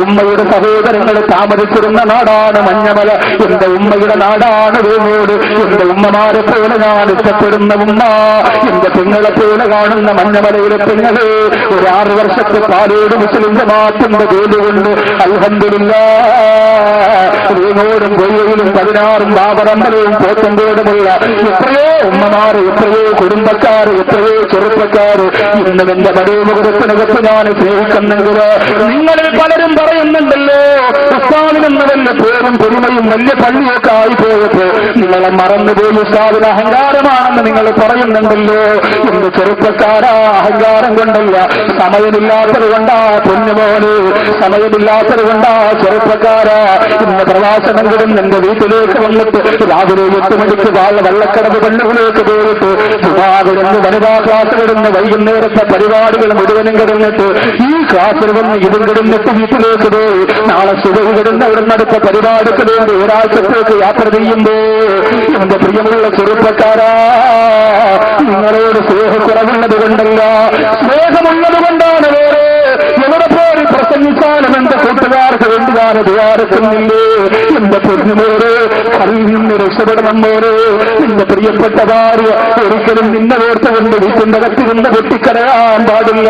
ഉമ്മയുടെ സഹോദരങ്ങൾ താമസിച്ചിരുന്ന നാടാണ് മഞ്ഞമല. എന്റെ ഉമ്മയുടെ നാടാണ് വേങ്ങോട്. എന്റെ ഉമ്മമാരെ പോലെ ഞാൻ ഇഷ്ടപ്പെടുന്ന ഉമ്മ, എന്റെ പെങ്ങളെ പോലെ കാണുന്ന മഞ്ഞമലയിലെ പെങ്ങള് ഒരു 6 വർഷത്തെ പാലോട് മുസ്ലിം ജമാഅത്തിന്റെ ജോലി കൊണ്ട് അൽഹംദുലില്ലാഹ് വേങ്ങോടും കൊയ്യയിലും 16 ബാബറമ്പലവും പോത്തങ്കോടുമുള്ള എത്രയോ ഉമ്മമാര്, എത്രയോ കുടുംബക്കാര്, എത്രയോ ചെറുപ്പക്കാര് ഇന്നും എന്റെ പടമുഖത്തിനകത്ത് ഞാൻ സ്നേഹിക്കുന്നെങ്കില് നിങ്ങളിൽ പലരും പറയുന്നുണ്ടല്ലോ, ഉസ്താദിനെന്ന വല്ല പേരും പെരുമയും വലിയ പള്ളിയൊക്കെ ആയിപ്പോയപ്പോ നിങ്ങളെ മറന്നുപോയി ഉസ്താദിന് അഹങ്കാരമാണെന്ന് നിങ്ങൾ പറയുന്നുണ്ടല്ലോ. എന്റെ ചെറുപ്പക്കാരാ, അഹങ്കാരം കൊണ്ടല്ല, സമയമില്ലാത്തത് കൊണ്ടാ പൊന്നുമോന്, സമയമില്ലാത്തത് കൊണ്ടാ ചെറുപ്പക്കാരാ. ഇന്ന് പ്രവാസനം കിടന്ന് എന്റെ വീട്ടിലേക്ക് വന്നിട്ട് രാവിലെ 8 മണിക്ക് വള്ളക്കടവ് പള്ളികളിലേക്ക് പോയിട്ട് കിടന്ന് വനിതാ ക്ലാസ് കിടന്ന് വൈകുന്നേരത്തെ പരിപാടികൾ മുഴുവനും കിടന്നിട്ട് ഈ ക്ലാസ്സിൽ വന്ന് ഇതും കിടന്നിട്ട് വീട്ടിലേക്ക് പോയി നാളെ സുബഹി കിടന്ന് ഇവിടെ നടത്ത പരിപാടിക്ക് വേണ്ടി ഒരാഴ്ചത്തേക്ക് യാത്ര ചെയ്യുമ്പോ എന്റെ പ്രിയമുള്ള ചെറുപ്പക്കാരാ, നിങ്ങളോട് സ്നേഹക്കുറവുള്ളത് കൊണ്ടല്ല, സ്നേഹമുള്ളത് കൊണ്ടാണ്. വേറെ എവിടെ പോയി പ്രസംഗിച്ചാലും എന്റെ കൂട്ടുകാർക്ക് വേണ്ടി ഞാൻ ദ്വാരക്കുന്നില്ലേ. എന്റെ പൊന്നുമോര് കറിയിൽ നിന്ന് രക്ഷപ്പെടണം മോര്. നിന്റെ പ്രിയപ്പെട്ട ഭാര്യ ഒരിക്കലും നിന്നെ ഓർത്തുകൊണ്ട് വീട്ടിന്റെ കത്തിരുന്ന് പൊട്ടിക്കരയാൻ പാടില്ല.